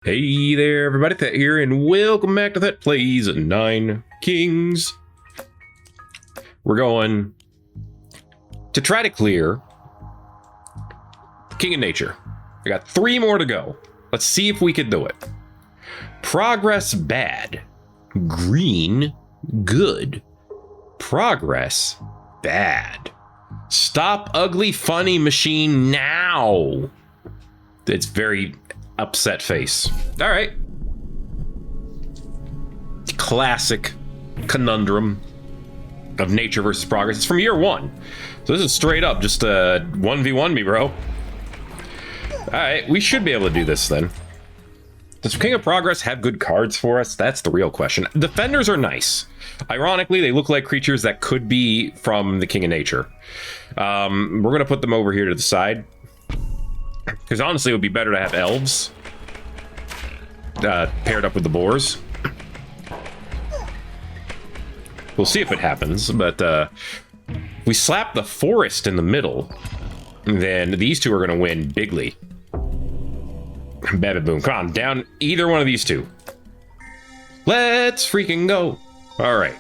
Hey there, everybody, Thet here, and welcome back to Thet Plays 9 Kings. We're going to try to clear King of Nature. I got 3 more to go. Let's see if we can do it. Progress, bad. Green, good. Progress, bad. Stop ugly funny machine now. It's very upset face. All right. Classic conundrum of nature versus progress. It's from year 1. So this is straight up just 1v1 me, bro. All right, we should be able to do this then. Does King of Progress have good cards for us? That's the real question. Defenders are nice. Ironically, they look like creatures that could be from the King of Nature. We're going to put them over here to the side. Because honestly, it would be better to have elves paired up with the boars. We'll see if it happens, but if we slap the forest in the middle, then these two are going to win bigly. Baby boom. Come on, down either one of these two. Let's freaking go. All right.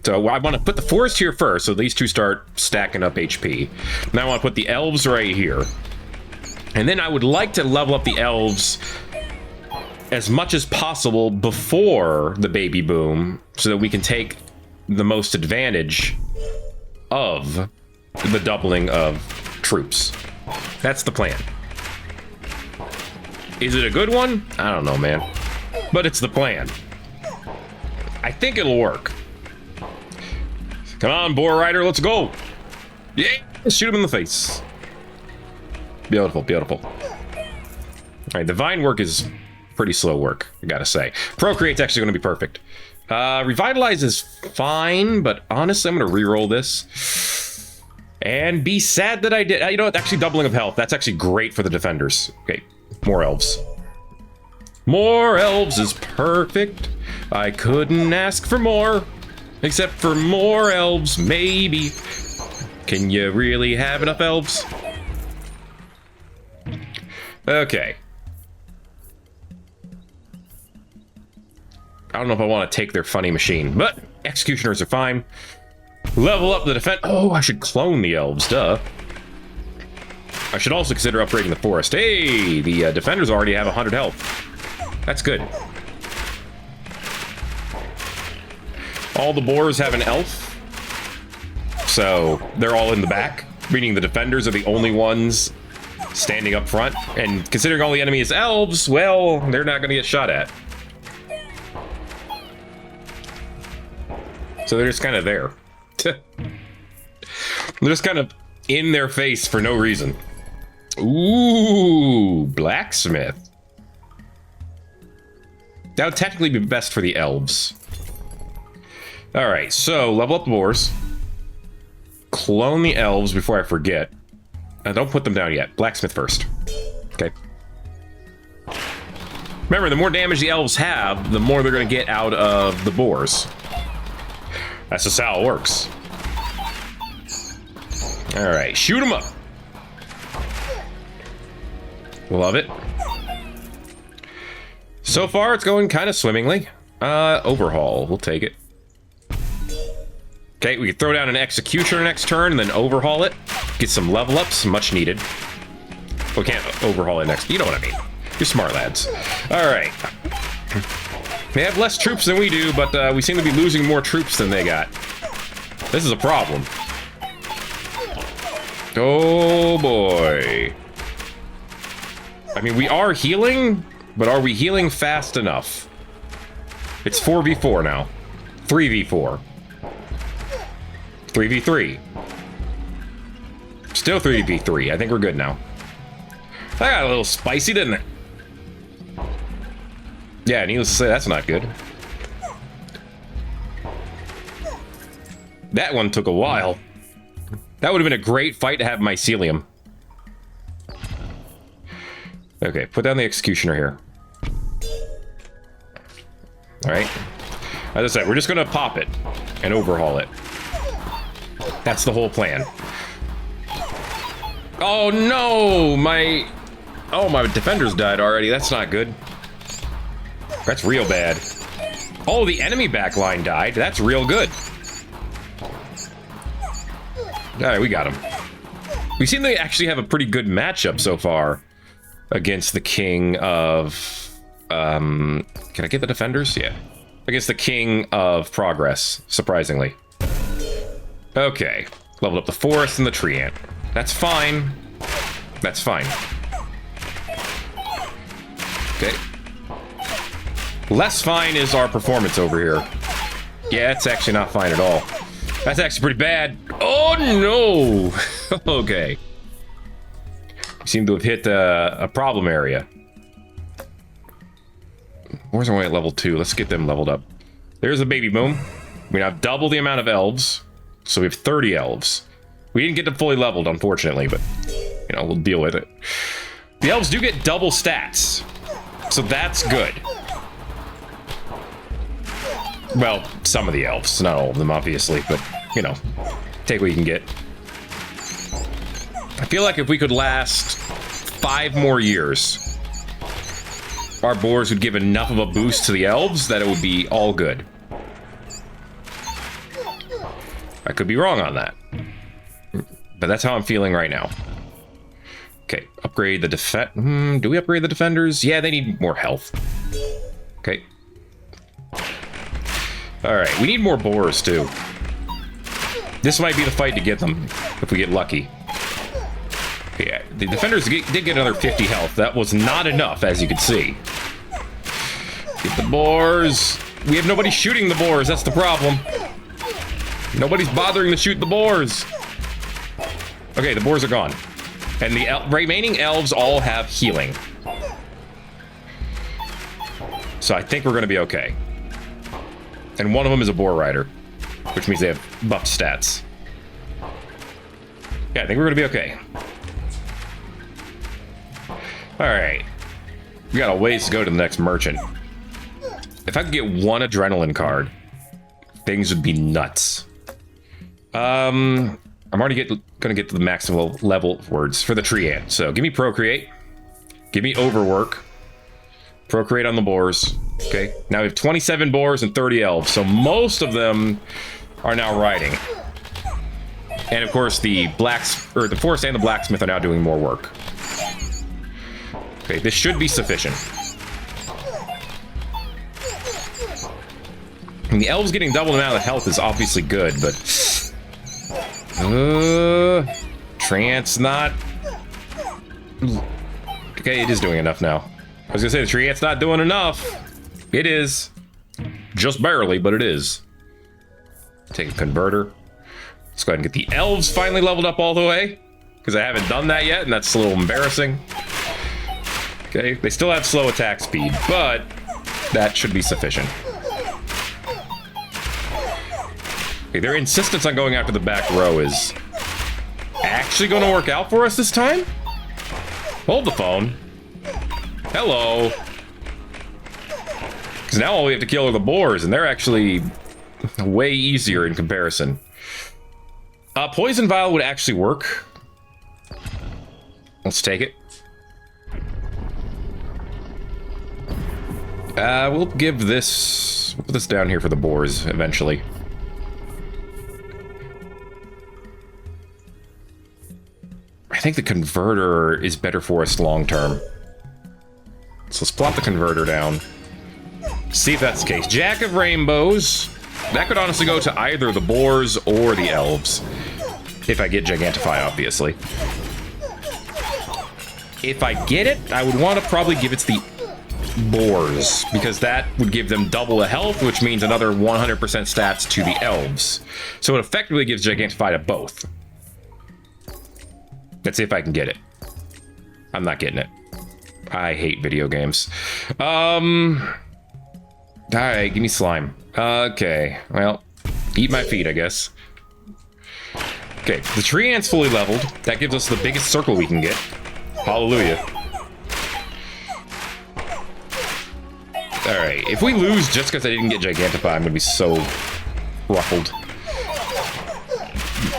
So I want to put the forest here first, so these two start stacking up HP. Now I want to put the elves right here. And then I would like to level up the elves as much as possible before the baby boom, so that we can take the most advantage of the doubling of troops. That's the plan. Is it a good one? I don't know, man. But it's the plan. I think it'll work. Come on, Boar Rider, let's go. Yeah, shoot him in the face. Beautiful, beautiful. All right, divine work is pretty slow work, I gotta say. Procreate's actually gonna be perfect. Revitalize is fine, but honestly, I'm gonna re-roll this. And be sad that I did. You know what, actually doubling of health, that's actually great for the defenders. Okay, more elves. More elves is perfect. I couldn't ask for more. Except for more elves, maybe. Can you really have enough elves? Okay. I don't know if I want to take their funny machine, but executioners are fine. Level up the defense. Oh, I should clone the elves, duh. I should also consider upgrading the forest. Hey, the defenders already have 100 health. That's good. All the boars have an elf, so they're all in the back, meaning the defenders are the only ones standing up front, and considering all the enemy is elves, well, they're not going to get shot at. So they're just kind of there. They're just kind of in their face for no reason. Ooh, blacksmith. That would technically be best for the elves. All right, so level up the boars. Clone the elves before I forget. Don't put them down yet. Blacksmith first. Okay. Remember, the more damage the elves have, the more they're going to get out of the boars. That's just how it works. All right, shoot them up. Love it. So far, it's going kind of swimmingly. Overhaul, we'll take it. Okay, we can throw down an executioner next turn and then overhaul it. Get some level ups, much needed. We can't overhaul it next. You know what I mean. You're smart lads. All right. They have less troops than we do, but we seem to be losing more troops than they got. This is a problem. Oh boy. I mean, we are healing, but are we healing fast enough? It's 4v4 now. 3v4. 3v3. Still 3v3. I think we're good now. That got a little spicy, didn't it? Yeah, needless to say, that's not good. That one took a while. That would have been a great fight to have mycelium. Okay, put down the executioner here. All right. As I said, we're just going to pop it and overhaul it. That's the whole plan. Oh no, my Oh, my defenders died already. That's not good. That's real bad. Oh, the enemy backline died. That's real good. Alright, we got him. We seem to actually have a pretty good matchup so far against the king of... can I get the defenders? Yeah. Against the king of progress, surprisingly. Okay. Leveled up the forest and the tree ant. That's fine. That's fine. Okay. Less fine is our performance over here. Yeah, it's actually not fine at all. That's actually pretty bad. Oh, no. Okay. We seem to have hit a problem area. Where's our way at level 2? Let's get them leveled up. There's a baby boom. We now have double the amount of elves. So we have 30 elves. We didn't get them fully leveled, unfortunately, but, you know, we'll deal with it. The elves do get double stats. So that's good. Well, some of the elves. Not all of them, obviously, but, you know, take what you can get. I feel like if we could last 5 more years, our boars would give enough of a boost to the elves that it would be all good. I could be wrong on that. But that's how I'm feeling right now. Okay, upgrade the do we upgrade the defenders? Yeah, they need more health. Okay. Alright, we need more boars, too. This might be the fight to get them, if we get lucky. Yeah, the defenders did get another 50 health. That was not enough, as you can see. Get the boars. We have nobody shooting the boars, that's the problem. Nobody's bothering to shoot the boars. Okay, the boars are gone. And the remaining elves all have healing. So I think we're going to be okay. And one of them is a boar rider, which means they have buffed stats. Yeah, I think we're going to be okay. Alright. We got a ways to go to the next merchant. If I could get one adrenaline card, things would be nuts. I'm already gonna get to the maximum level words for the tree ant. So give me procreate. Give me overwork. Procreate on the boars. Okay. Now we have 27 boars and 30 elves. So most of them are now riding. And of course the the forest and the blacksmith are now doing more work. Okay, this should be sufficient. And the elves getting double the amount of health is obviously good, but Treant's not... Okay, it is doing enough now. I was gonna say, the Treant's not doing enough. It is. Just barely, but it is. Take a converter. Let's go ahead and get the elves finally leveled up all the way, because I haven't done that yet, and that's a little embarrassing. Okay, they still have slow attack speed, but that should be sufficient. Okay, their insistence on going after the back row is actually going to work out for us this time? Hold the phone. Hello. Because now all we have to kill are the boars, and they're actually way easier in comparison. Poison vial would actually work. Let's take it. We'll give this... We'll put this down here for the boars, eventually. I think the converter is better for us long-term. So let's plop the converter down. See if that's the case. Jack of Rainbows. That could honestly go to either the boars or the elves. If I get Gigantify, obviously. If I get it, I would want to probably give it to the boars, because that would give them double the health, which means another 100% stats to the elves. So it effectively gives Gigantify to both. Let's see if I can get it. I'm not getting it. I hate video games. Alright, give me slime. Okay, well, eat my feet, I guess. Okay, the tree ant's fully leveled. That gives us the biggest circle we can get. Hallelujah. Alright, if we lose just because I didn't get Gigantify, I'm gonna be so ruffled.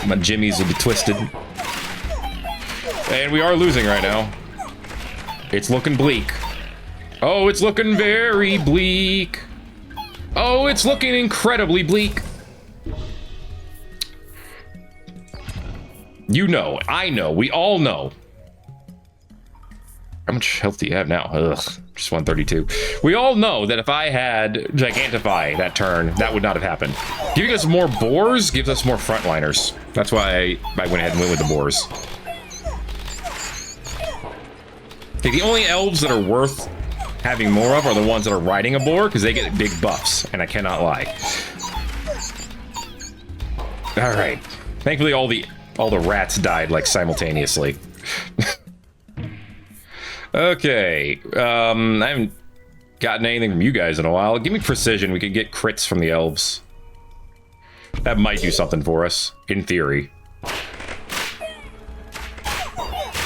My jimmies will be twisted. And we are losing right now. It's looking bleak. Oh, it's looking very bleak. Oh, it's looking incredibly bleak. You know, I know, we all know. How much health do you have now? Ugh, just 132. We all know that if I had Gigantify that turn, that would not have happened. Giving us more boars gives us more frontliners. That's why I went ahead and went with the boars. Okay, the only elves that are worth having more of are the ones that are riding a boar, because they get big buffs, and I cannot lie. All right. Thankfully, all the rats died like simultaneously. Okay, I haven't gotten anything from you guys in a while. Give me precision. We can get crits from the elves. That might do something for us, in theory.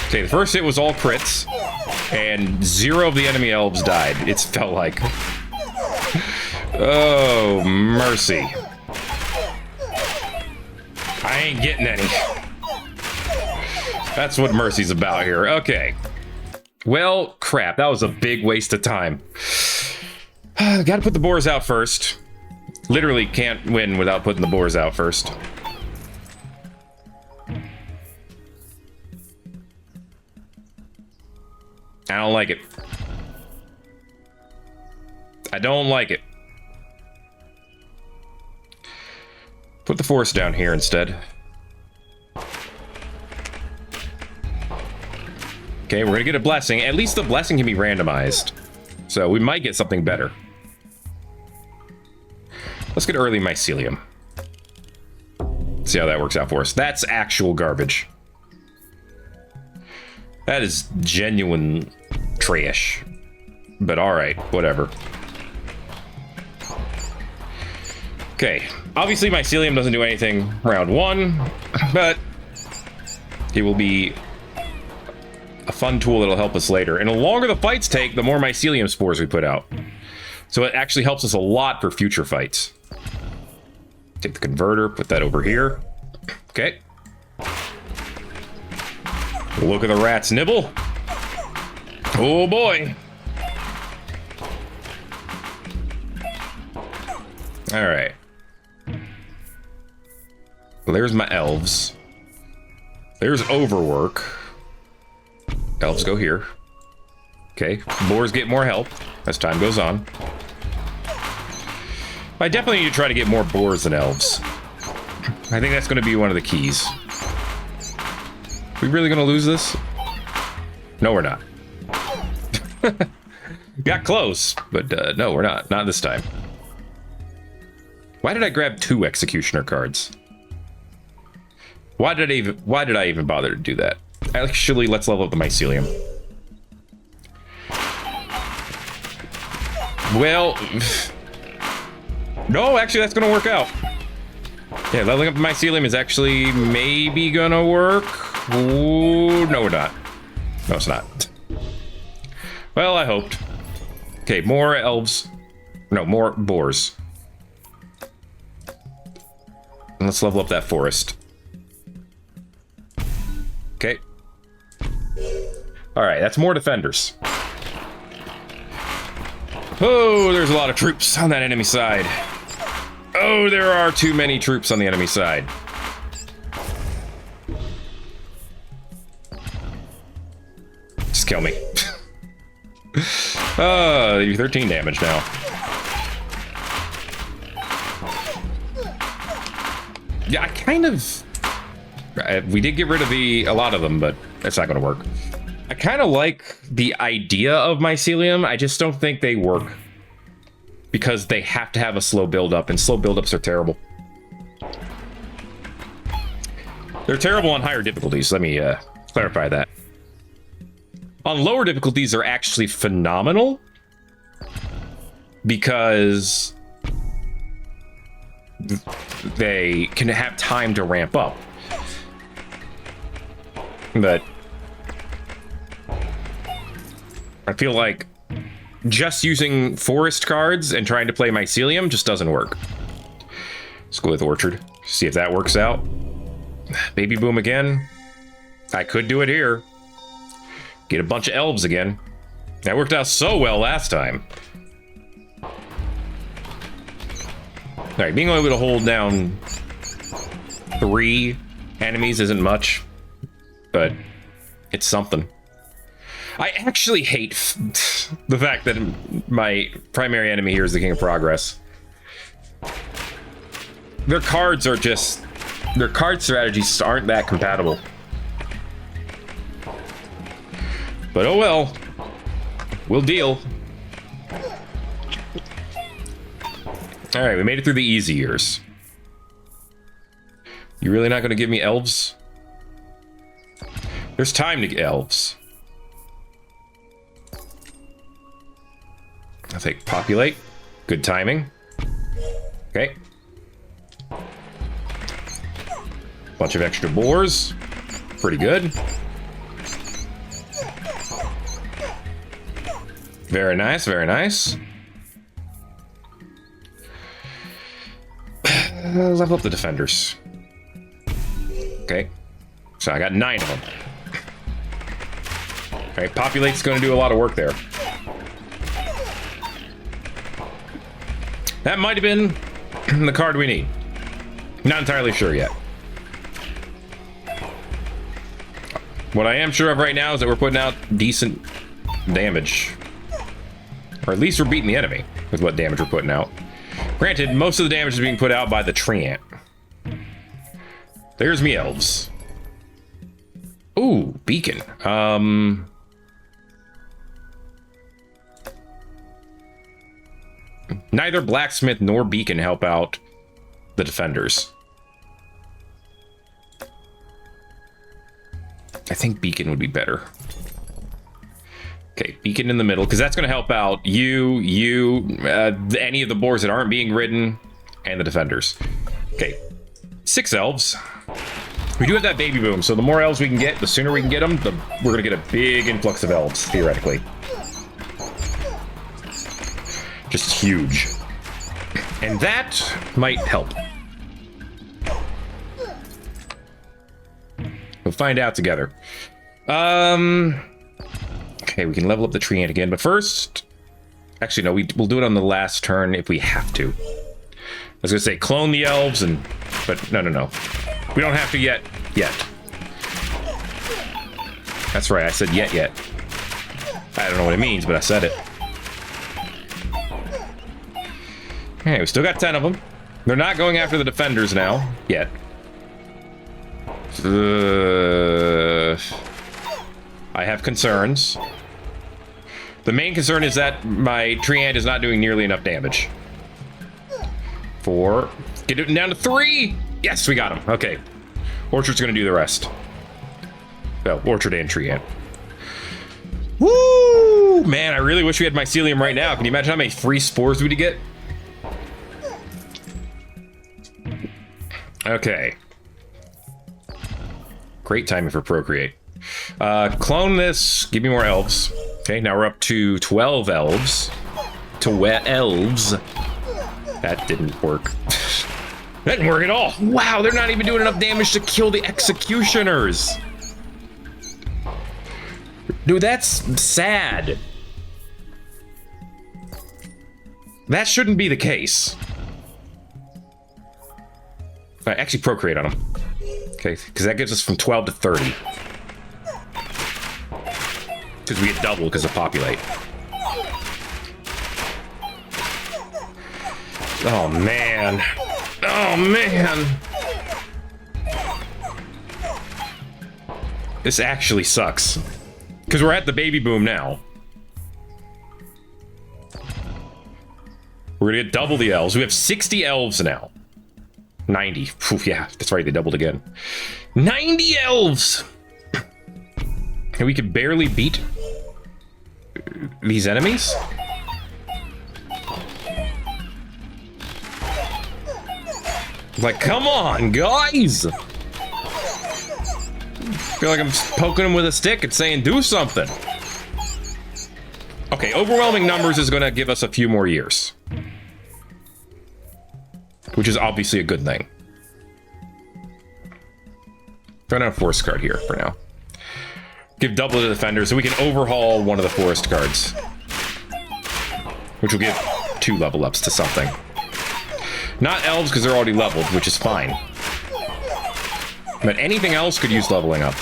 Okay, the first hit was all crits, and 0 of the enemy elves died. It's felt like. Oh, mercy. I ain't getting any. That's what mercy's about here. Okay. Well, crap. That was a big waste of time. Gotta put the boars out first. Literally can't win without putting the boars out first. I don't like it. I don't like it. Put the forest down here instead. Okay, we're gonna get a blessing. At least the blessing can be randomized. So we might get something better. Let's get early mycelium. See how that works out for us. That's actual garbage. That is genuine trash. But alright, whatever. Okay, obviously mycelium doesn't do anything round 1, but it will be a fun tool that'll help us later. And the longer the fights take, the more mycelium spores we put out. So it actually helps us a lot for future fights. Take the converter, put that over here. Okay. Look at the rats nibble. Oh boy. All right. Well, there's my elves. There's overwork. Elves go here. Okay, boars get more health as time goes on. I definitely need to try to get more boars than elves. I think that's going to be one of the keys. We really going to lose this? No, we're not. Got close, but no, we're not. Not this time. Why did I grab 2 executioner cards? Why did I even bother to do that? Actually, let's level up the mycelium. Well, no, actually, that's gonna work out. Yeah, leveling up the mycelium is actually maybe gonna work. Ooh, no, we're not. No, it's not. Well, I hoped. Okay, more elves. No, more boars. And let's level up that forest. Okay. All right, that's more defenders. Oh, there's a lot of troops on that enemy side. Oh, there are too many troops on the enemy side. Just kill me. They do 13 damage now. Yeah, I kind of... we did get rid of a lot of them, but that's not going to work. I kind of like the idea of mycelium. I just don't think they work because they have to have a slow build-up, and slow build-ups are terrible. They're terrible on higher difficulties. Let me clarify that. On lower difficulties, they're actually phenomenal because they can have time to ramp up. But I feel like just using forest cards and trying to play mycelium just doesn't work. Let's go with orchard. See if that works out. Baby boom again. I could do it here. Get a bunch of elves again. That worked out so well last time. Alright, being able to hold down 3 enemies isn't much, but it's something. I actually hate the fact that my primary enemy here is the King of Progress. Their cards are just... Their card strategies aren't that compatible. But oh well. We'll deal. Alright, we made it through the easy years. You really not going to give me elves? There's time to get elves. I'll take populate. Good timing. Okay. Bunch of extra boars. Pretty good. Very nice, very nice. Level up the defenders. Okay. So I got 9 of them. Alright, populate's going to do a lot of work there. That might have been the card we need. Not entirely sure yet. What I am sure of right now is that we're putting out decent damage. Or at least we're beating the enemy with what damage we're putting out. Granted, most of the damage is being put out by the treant. There's me elves. Ooh, beacon. Neither blacksmith nor beacon help out the defenders. I think beacon would be better. Okay, beacon in the middle, because that's going to help out any of the boars that aren't being ridden, and the defenders. Okay, 6 elves. We do have that baby boom, so the more elves we can get, the sooner we can get them, we're going to get a big influx of elves, theoretically. Just huge. And that might help. We'll find out together. Okay, we can level up the treant again, but first... Actually, no, we'll do it on the last turn if we have to. I was gonna say clone the elves, but no. We don't have to yet. That's right, I said yet. I don't know what it means, but I said it. Okay, we still got 10 of them. They're not going after the defenders now, yet. I have concerns. The main concern is that my treant is not doing nearly enough damage. 4. Get it down to 3! Yes, we got him. Okay. Orchard's gonna do the rest. Well, Orchard and treant. Woo! Man, I really wish we had mycelium right now. Can you imagine how many free spores we'd get? Okay. Great timing for procreate. Clone this. Give me more elves. Okay, now we're up to 12 elves. Elves. That didn't work. That didn't work at all. Wow, they're not even doing enough damage to kill the executioners. Dude, that's sad. That shouldn't be the case. All right, actually procreate on them. Okay, because that gives us from 12 to 30. Because we get double because of populate. Oh, man. Oh, man. This actually sucks. Because we're at the baby boom now. We're going to get double the elves. We have 60 elves now. 90. Oof, yeah, that's right. They doubled again. 90 elves! And we could barely beat these enemies? Like, come on, guys! I feel like I'm poking them with a stick and saying, do something. Okay, overwhelming numbers is going to give us a few more years. Which is obviously a good thing. Run out a force card here for now. Give double to the defender so we can overhaul one of the forest cards. Which will give 2 level ups to something. Not elves because they're already leveled, which is fine. But anything else could use leveling up.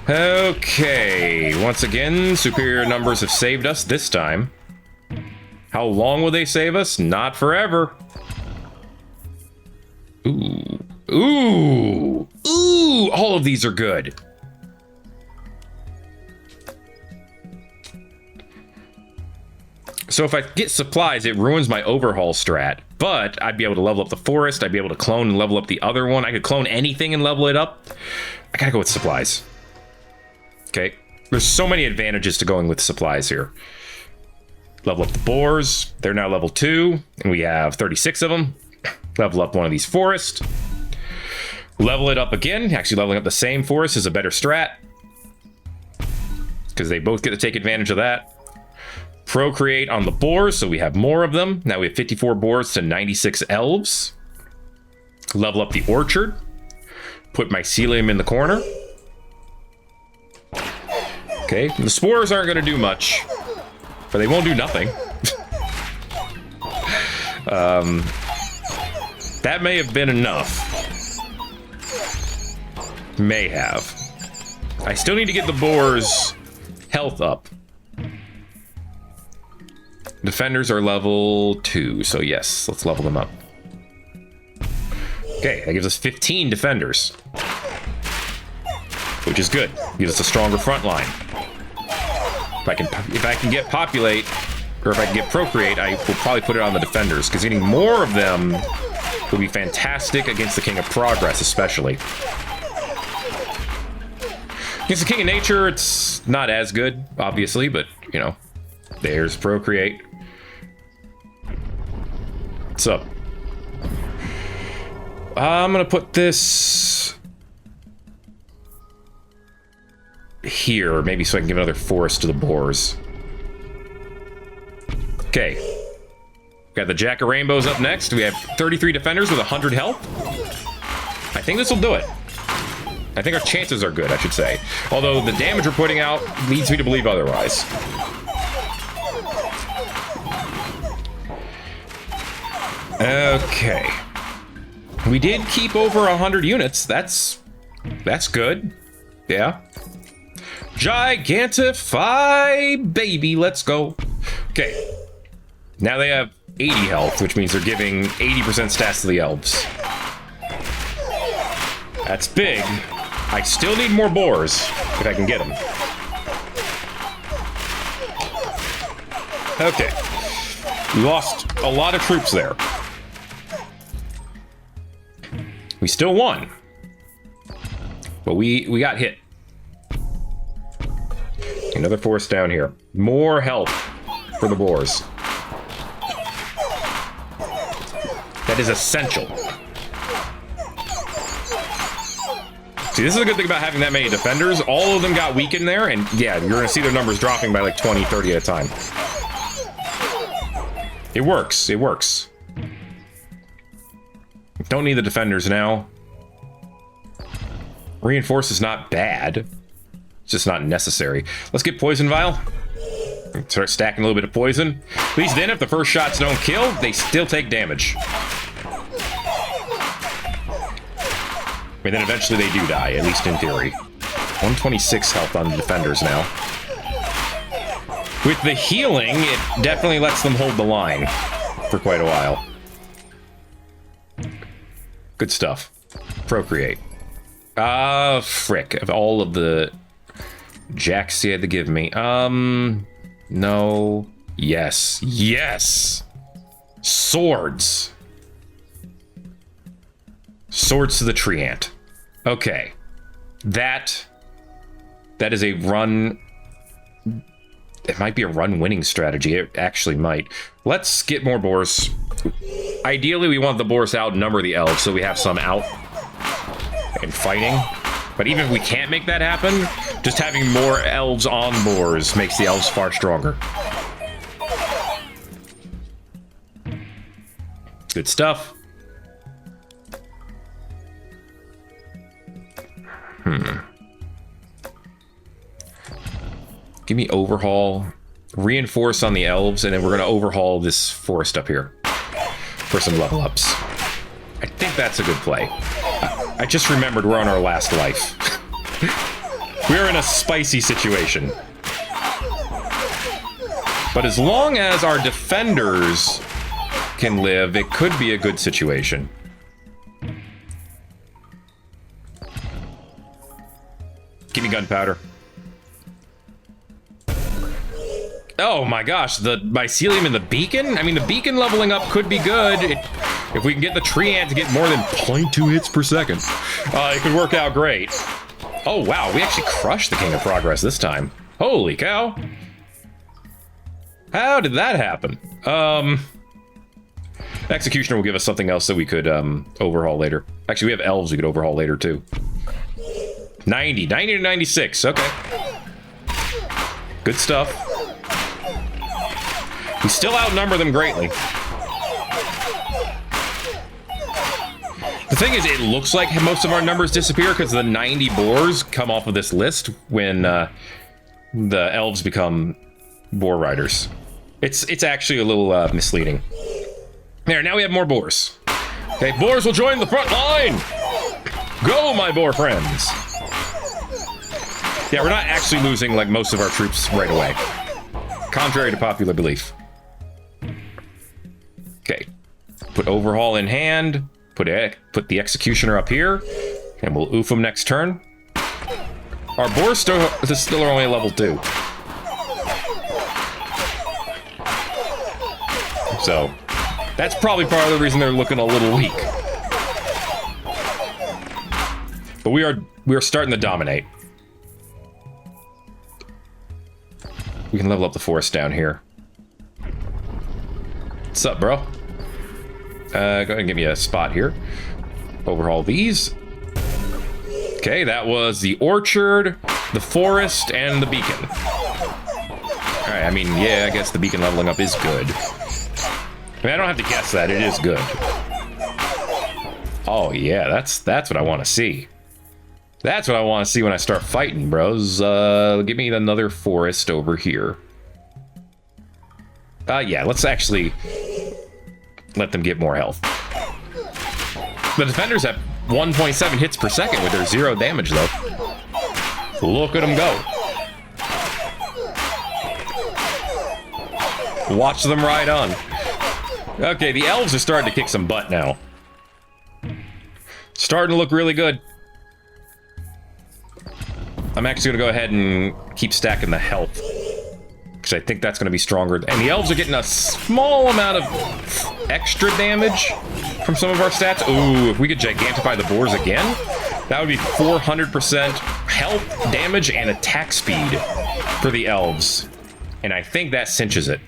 Okay, once again, superior numbers have saved us this time. How long will they save us? Not forever. Ooh. Ooh! Ooh! All of these are good. So if I get supplies, it ruins my overhaul strat. But I'd be able to level up the forest. I'd be able to clone and level up the other one. I could clone anything and level it up. I gotta go with supplies. Okay. There's so many advantages to going with supplies here. Level up the boars. They're now level 2. And we have 36 of them. Level up one of these forests. Level it up again. Actually, leveling up the same forest is a better strat. Because they both get to take advantage of that. Procreate on the boars, so we have more of them. Now we have 54 boars to 96 elves. Level up the orchard. Put mycelium in the corner. Okay, the spores aren't going to do much. But they won't do nothing. That may have been enough. May have. I still need to get the boars' health up. Defenders are level 2, so yes, let's level them up. Okay, that gives us 15 defenders. Which is good. Gives us a stronger front line. If I can get populate, or if I can get procreate, I will probably put it on the defenders, because getting more of them will be fantastic against the King of Progress, especially. Against the King of Nature, it's not as good, obviously, but, you know, there's procreate. What's up? I'm gonna put this here, maybe so I can give another forest to the boars. Okay. Got the Jack of Rainbows up next. We have 33 defenders with 100 health. I think this will do it. I think our chances are good, I should say. Although the damage we're putting out leads me to believe otherwise. Okay. We did keep over 100 units. That's good. Yeah. Gigantify, baby. Let's go. Okay. Now they have 80 health, which means they're giving 80% stats to the elves. That's big. I still need more boars, if I can get them. Okay. We lost a lot of troops there. We still won. But we got hit. Another forest down here. More health for the boars. That is essential. See, this is a good thing about having that many defenders. All of them got weakened there, and yeah, you're gonna see their numbers dropping by like 20, 30 at a time. It works, it works. Don't need the defenders now. Reinforce is not bad. It's just not necessary. Let's get Poison Vial. Start stacking a little bit of poison. At least then, if the first shots don't kill, they still take damage. And then eventually they do die, at least in theory. 126 health on the defenders now. With the healing, it definitely lets them hold the line for quite a while. Good stuff. Procreate. Frick. Of all of the jacks he had to give me. No. Yes. Yes! Swords. Swords to the tree ant. Okay. That is a run. It might be a run winning strategy. It actually might. Let's get more boars. Ideally, we want the boars to outnumber the elves, so we have some out and fighting. But even if we can't make that happen, just having more elves on boars makes the elves far stronger. Good stuff. Give me overhaul, reinforce on the elves, and then we're going to overhaul this forest up here for some level ups. I think that's a good play. I just remembered we're on our last life. We're in a spicy situation. But as long as our defenders can live, it could be a good situation. Give me gunpowder. Oh my gosh, the mycelium and the beacon? I mean, the beacon leveling up could be good. If we can get the tree ant to get more than 0.2 hits per second, it could work out great. Oh wow, we actually crushed the King of Progress this time. Holy cow. How did that happen? Executioner will give us something else that we could overhaul later. Actually, we have elves we could overhaul later too. 90 to 96, okay. Good stuff. We still outnumber them greatly. The thing is, it looks like most of our numbers disappear because the 90 boars come off of this list when the elves become boar riders. It's actually a little misleading. There, now we have more boars. Okay, boars will join the front line! Go, my boar friends! Yeah, we're not actually losing like most of our troops right away. Contrary to popular belief. Okay, put overhaul in hand, put the executioner up here, and we'll oof them next turn. Our boars still are only level 2. So, that's probably part of the reason they're looking a little weak. But we are starting to dominate. We can level up the forest down here. What's up, bro? Go ahead and give me a spot here. Overhaul these. Okay, that was the orchard, the forest, and the beacon. Alright, I mean, yeah, I guess the beacon leveling up is good. I mean, I don't have to guess that, it is good. Oh yeah, that's what I want to see. That's what I want to see when I start fighting, bros. Give me another forest over here. Yeah, let's actually let them get more health. The defenders have 1.7 hits per second with their 0 damage, though. Look at them go. Watch them ride on. Okay, the elves are starting to kick some butt now. Starting to look really good. I'm actually going to go ahead and keep stacking the health, because I think that's going to be stronger. And the elves are getting a small amount of extra damage from some of our stats. Ooh, if we could gigantify the boars again, that would be 400% health, damage, and attack speed for the elves. And I think that cinches it.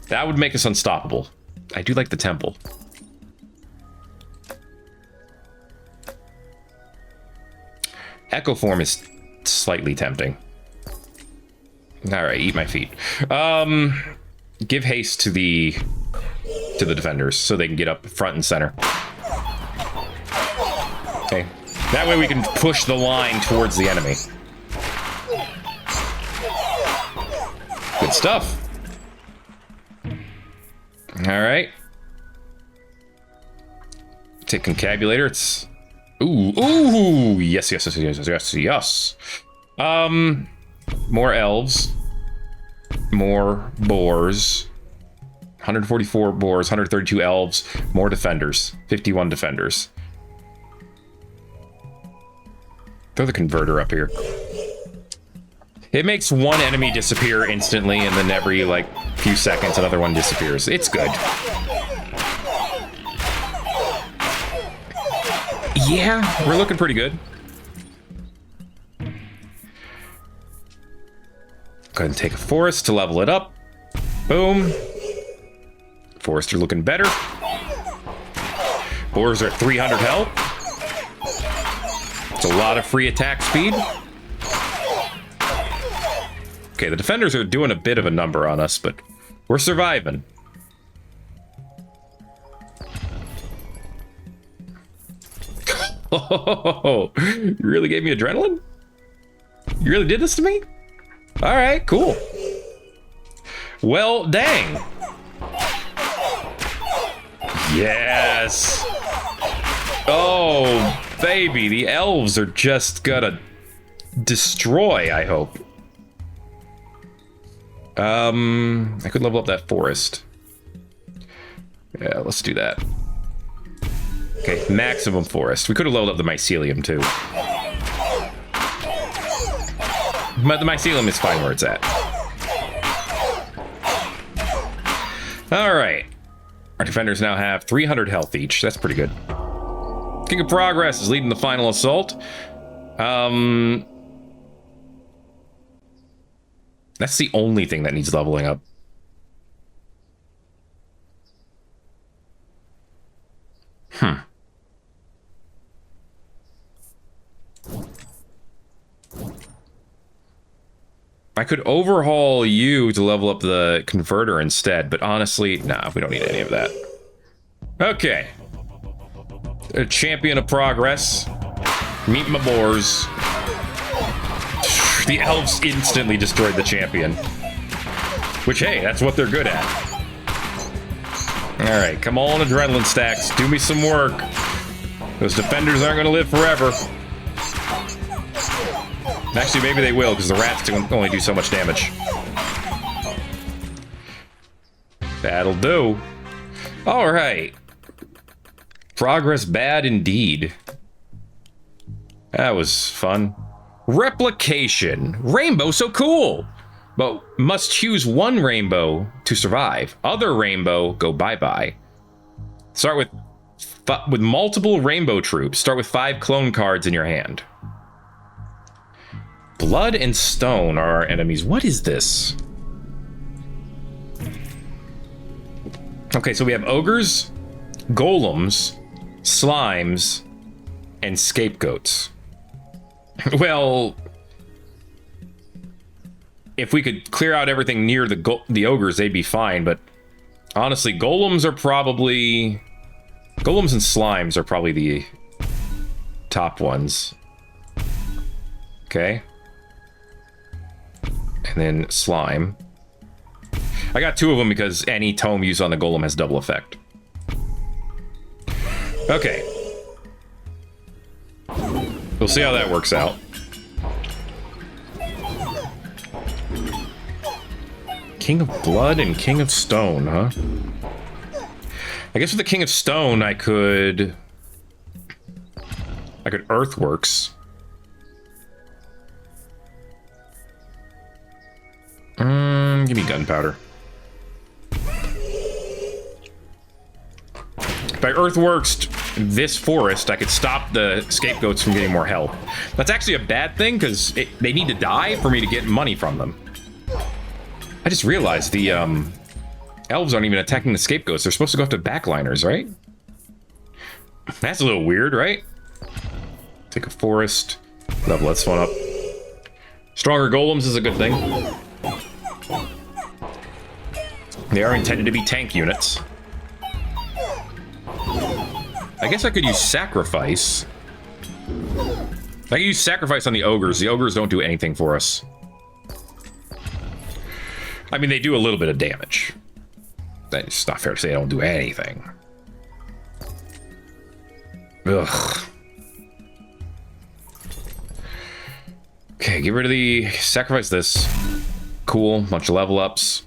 That would make us unstoppable. I do like the temple. Echo form is slightly tempting. Alright, eat my feet. Give haste to the defenders so they can get up front and center. Okay. That way we can push the line towards the enemy. Good stuff. Alright. Take concabulator. It's ooh, yes. More elves, more boars, 144 boars, 132 elves, more defenders, 51 defenders. Throw the converter up here. It makes one enemy disappear instantly, and then every like few seconds another one disappears. It's good. Yeah, we're looking pretty good. Go ahead and take a forest to level it up. Boom. Forests are looking better. Boars are at 300 health. It's a lot of free attack speed. Okay, the defenders are doing a bit of a number on us, but we're surviving. Oh, you really gave me adrenaline? You really did this to me? All right, cool. Well, dang. Yes. Oh, baby, the elves are just gonna destroy, I hope. I could level up that forest. Yeah, let's do that. Okay, maximum forest. We could have leveled up the mycelium too. But the mycelium is fine where it's at. Alright. Our defenders now have 300 health each. That's pretty good. King of Progress is leading the final assault. That's the only thing that needs leveling up. I could overhaul you to level up the converter instead, but honestly, nah, we don't need any of that. Okay. A champion of progress. Meet my boars. The elves instantly destroyed the champion. Which, hey, that's what they're good at. Alright, come on, adrenaline stacks. Do me some work. Those defenders aren't going to live forever. Actually, maybe they will, because the rats only do so much damage. That'll do. Alright. Progress bad indeed. That was fun. Replication. Rainbow so cool! But must choose one rainbow to survive. Other rainbow, go bye-bye. Start with multiple rainbow troops. Start with 5 clone cards in your hand. Blood and stone are our enemies. What is this? Okay, so we have ogres, golems, slimes, and scapegoats. Well, if we could clear out everything near the ogres, they'd be fine, but honestly, golems and slimes are probably the top ones. Okay. And then slime. I got 2 of them because any tome used on the golem has double effect. Okay. We'll see how that works out. King of Blood and King of Stone, huh? I guess with the King of Stone, I could Earthworks. Give me gunpowder. If I Earthworks this forest, I could stop the scapegoats from getting more help. That's actually a bad thing, because they need to die for me to get money from them. I just realized the elves aren't even attacking the scapegoats. They're supposed to go after backliners, right? That's a little weird, right? Take a forest. Level that one up. Stronger golems is a good thing. They are intended to be tank units. I guess I could use sacrifice. I could use sacrifice on the ogres. The ogres don't do anything for us. I mean, they do a little bit of damage. That's not fair to say they don't do anything. Ugh. Okay, get rid of the... Sacrifice this. Cool, bunch of level ups.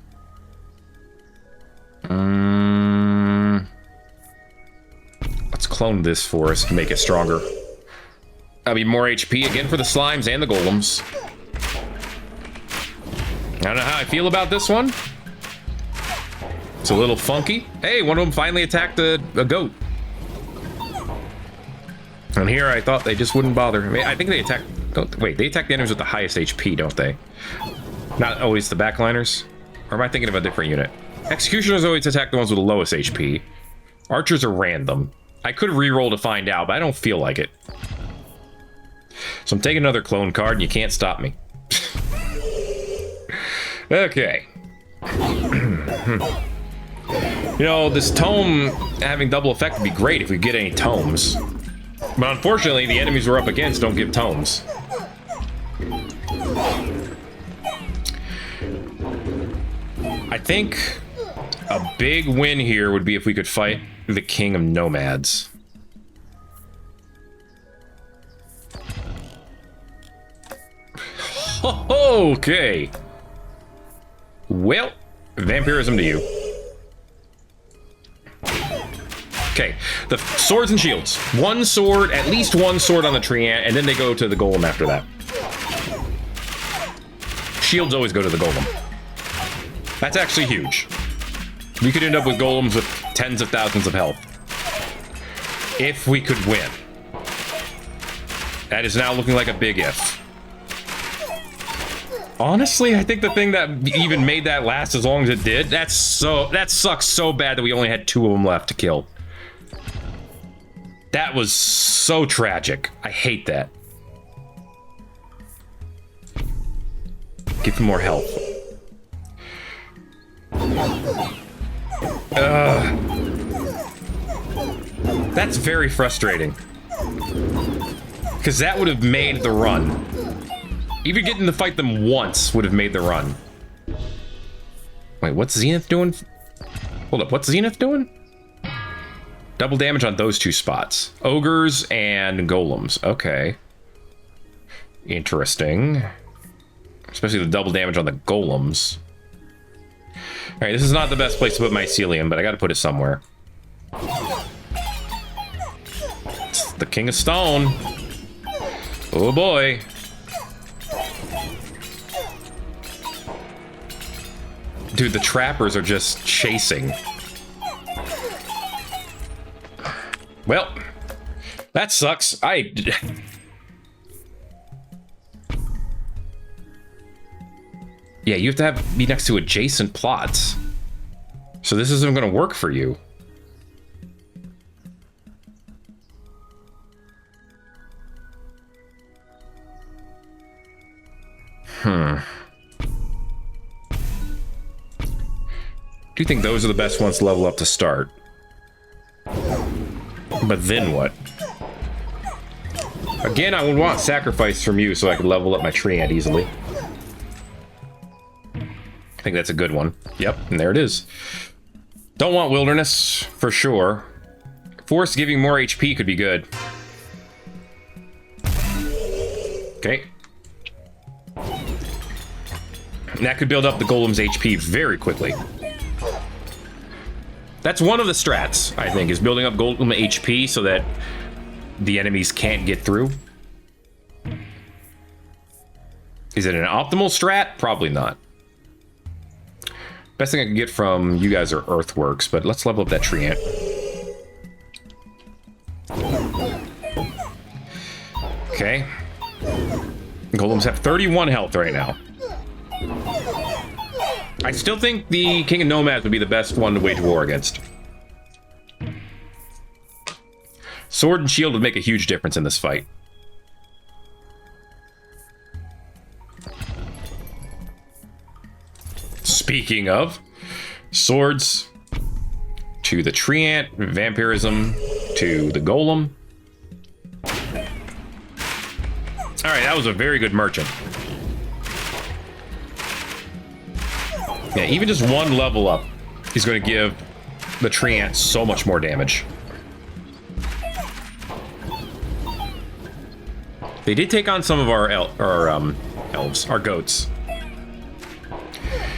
Let's clone this forest to make it stronger. That'll be more HP again for the slimes and the golems. I don't know how I feel about this one. It's a little funky. Hey, one of them finally attacked a goat. And here I thought they just wouldn't bother. I mean, I think they attack... Wait, they attack the enemies with the highest HP, don't they? Not always the backliners? Or am I thinking of a different unit? Executioners always attack the ones with the lowest HP. Archers are random. I could re-roll to find out, but I don't feel like it. So I'm taking another clone card, and you can't stop me. Okay. You know, this tome having double effect would be great if we get any tomes. But unfortunately, the enemies we're up against don't give tomes. I think a big win here would be if we could fight the King of Nomads. Okay. Well, vampirism to you. Okay, the swords and shields. One sword, at least one sword on the treant, and then they go to the golem after that. Shields always go to the golem. That's actually huge. We could end up with golems with tens of thousands of health. If we could win. That is now looking like a big if. Honestly, I think the thing that even made that last as long as it did, that sucks so bad that we only had 2 of them left to kill. That was so tragic. I hate that. Give him more health. That's very frustrating. Because that would have made the run. Even getting to fight them once would have made the run. Wait, what's Zenith doing? Hold up, what's Zenith doing? Double damage on those 2 spots. Ogres and golems. Okay. Interesting. Especially the double damage on the golems. Alright, this is not the best place to put mycelium, but I gotta put it somewhere. It's the King of Stone. Oh boy. Dude, the trappers are just chasing. Well, that sucks. Yeah, you have to be next to adjacent plots. So this isn't going to work for you. Do you think those are the best ones to level up to start? But then what? Again, I would want sacrifice from you so I could level up my treant easily. I think that's a good one. Yep, and there it is. Don't want wilderness, for sure. Force giving more HP could be good. Okay. And that could build up the golem's HP very quickly. That's one of the strats, I think, is building up golem HP so that the enemies can't get through. Is it an optimal strat? Probably not. Best thing I can get from you guys are earthworks, but let's level up that treant. Okay. Golems have 31 health right now. I still think the King of Nomads would be the best one to wage war against. Sword and shield would make a huge difference in this fight. Speaking of, swords to the treant, vampirism to the golem. Alright, that was a very good merchant. Yeah, even just one level up is going to give the treant so much more damage. They did take on some of our elves, our goats.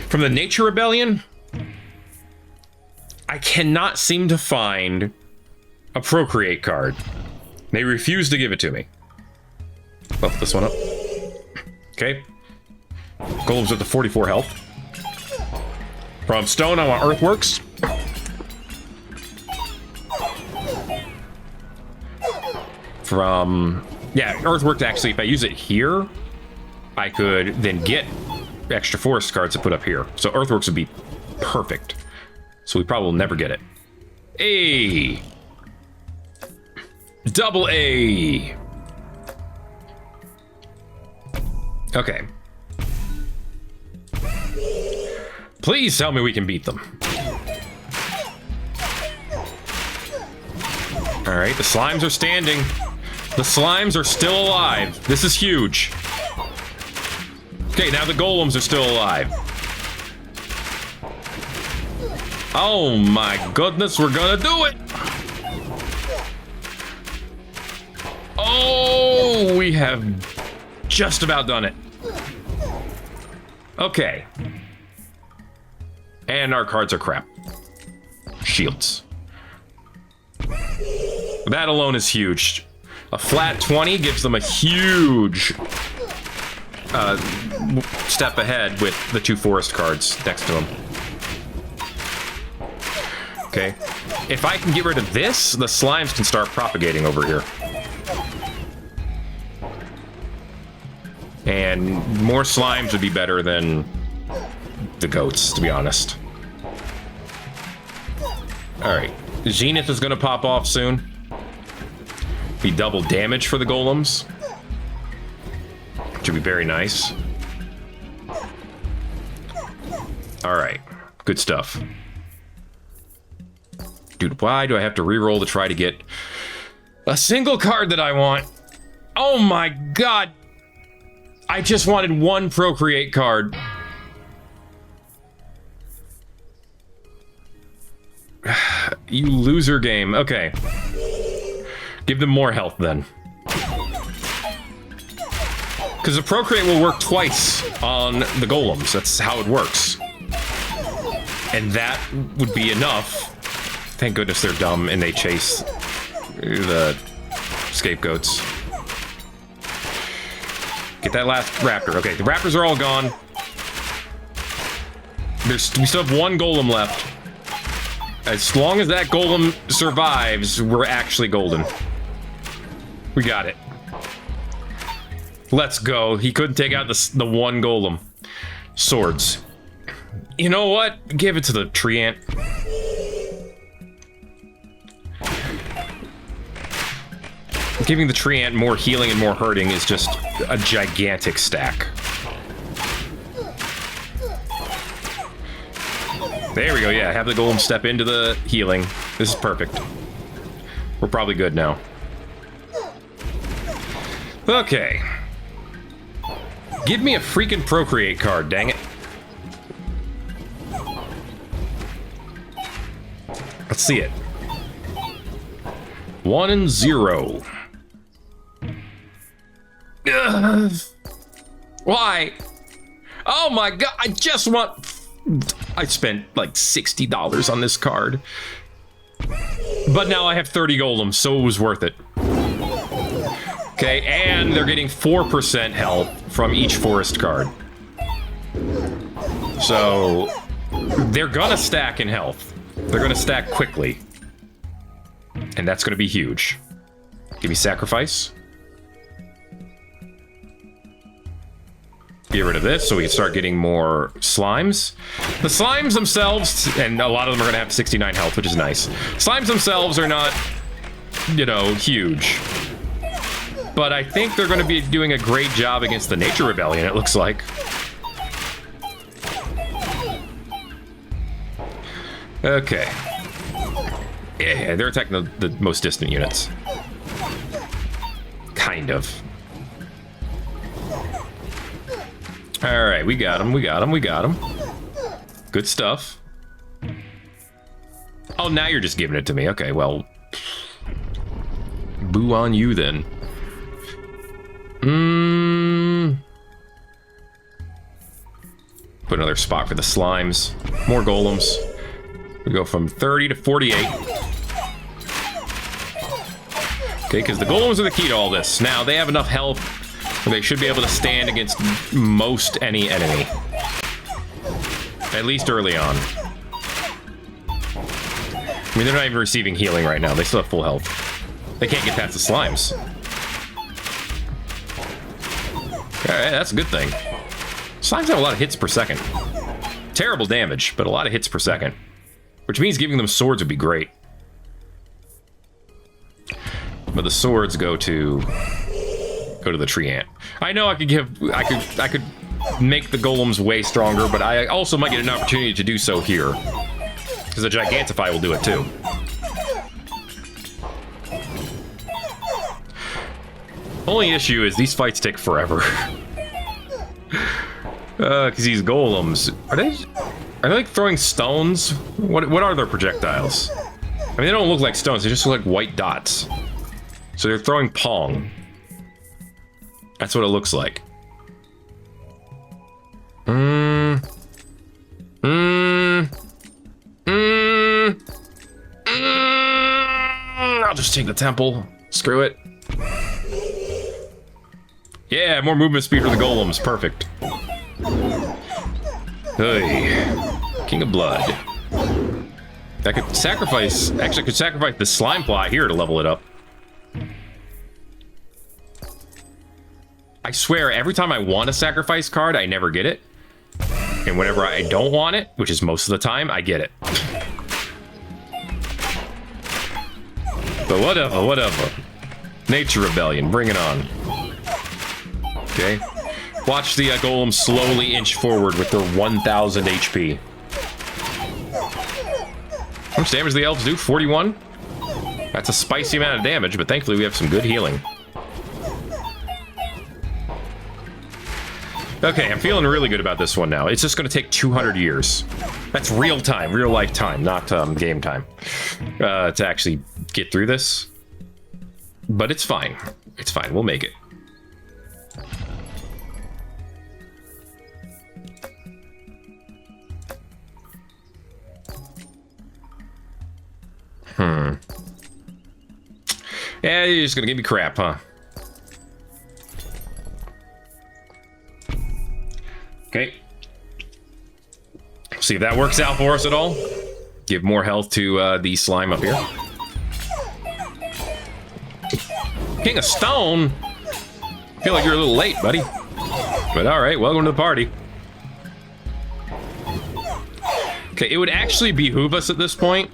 From the Nature Rebellion, I cannot seem to find a Procreate card. They refuse to give it to me. Buff this one up. Okay. Golem's at the 44 health. From stone, I want earthworks. From... yeah, earthworks actually, if I use it here, I could then get extra forest cards to put up here. So earthworks would be perfect. So we probably will never get it. A. Double A. Okay. Please tell me we can beat them. All right, the slimes are standing. The slimes are still alive. This is huge. Okay, now the golems are still alive. Oh my goodness, we're gonna do it! Oh, we have just about done it. Okay. And our cards are crap. Shields. That alone is huge. A flat 20 gives them a huge step ahead with the 2 forest cards next to them. Okay. If I can get rid of this, the slimes can start propagating over here. And more slimes would be better than the goats, to be honest. Alright. Zenith is going to pop off soon. Be double damage for the golems. Should be very nice. Alright. Good stuff. Dude, why do I have to reroll to try to get a single card that I want? Oh my god! I just wanted one Procreate card. You loser game. Okay. Give them more health then. Because the Procreate will work twice on the golems. That's how it works. And that would be enough. Thank goodness they're dumb and they chase the scapegoats. Get that last raptor. Okay, the raptors are all gone. We still have one golem left. As long as that golem survives, we're actually golden. We got it. Let's go. He couldn't take out the one golem. Swords. You know what? Give it to the tree ant. Giving the tree ant more healing and more hurting is just a gigantic stack. There we go, yeah. Have the golem step into the healing. This is perfect. We're probably good now. Okay. Give me a freaking Procreate card, dang it. Let's see it. 1 and 0. Ugh. Why? Oh my god, I just want... I spent like $60 on this card. But now I have 30 golems, so it was worth it. Okay, and they're getting 4% health from each forest card. So, they're gonna stack in health. They're gonna stack quickly. And that's gonna be huge. Give me sacrifice. Get rid of this so we can start getting more slimes. The slimes themselves, and a lot of them are going to have 69 health, which is nice. Slimes themselves are not, you know, huge. But I think they're going to be doing a great job against the Nature Rebellion, it looks like. Okay. Yeah, they're attacking the most distant units. Kind of. Alright, we got him, we got him, we got him. Good stuff. Oh, now you're just giving it to me. Okay, well... boo on you, then. Put another spot for the slimes. More golems. We go from 30 to 48. Okay, because the golems are the key to all this. Now, they have enough health... they should be able to stand against most any enemy. At least early on. I mean, they're not even receiving healing right now. They still have full health. They can't get past the slimes. Alright, that's a good thing. Slimes have a lot of hits per second. Terrible damage, but a lot of hits per second. Which means giving them swords would be great. But the swords go to the tree ant. I know I could make the golems way stronger, but I also might get an opportunity to do so here. Because the Gigantify will do it too. Only issue is these fights take forever. Because these golems, are they like throwing stones? What are their projectiles? I mean, they don't look like stones, they just look like white dots. So they're throwing pong. That's what it looks like. I'll just take the temple. Screw it. Yeah, more movement speed for the golems. Perfect. Hey, King of Blood. I could sacrifice... Actually, I could sacrifice the slime plot here to level it up. I swear, every time I want a sacrifice card, I never get it. And whenever I don't want it, which is most of the time, I get it. But whatever, whatever. Nature Rebellion, bring it on. Okay. Watch the golem slowly inch forward with their 1000 HP. How much damage do the elves do? 41? That's a spicy amount of damage, but thankfully we have some good healing. Okay, I'm feeling really good about this one now. It's just going to take 200 years. That's real time, real life time, not game time, to actually get through this. But it's fine. It's fine. We'll make it. Yeah, you're just going to give me crap, huh? Okay. See if that works out for us at all. Give more health to the slime up here. King of Stone? I feel like you're a little late, buddy. But alright, welcome to the party. Okay, it would actually behoove us at this point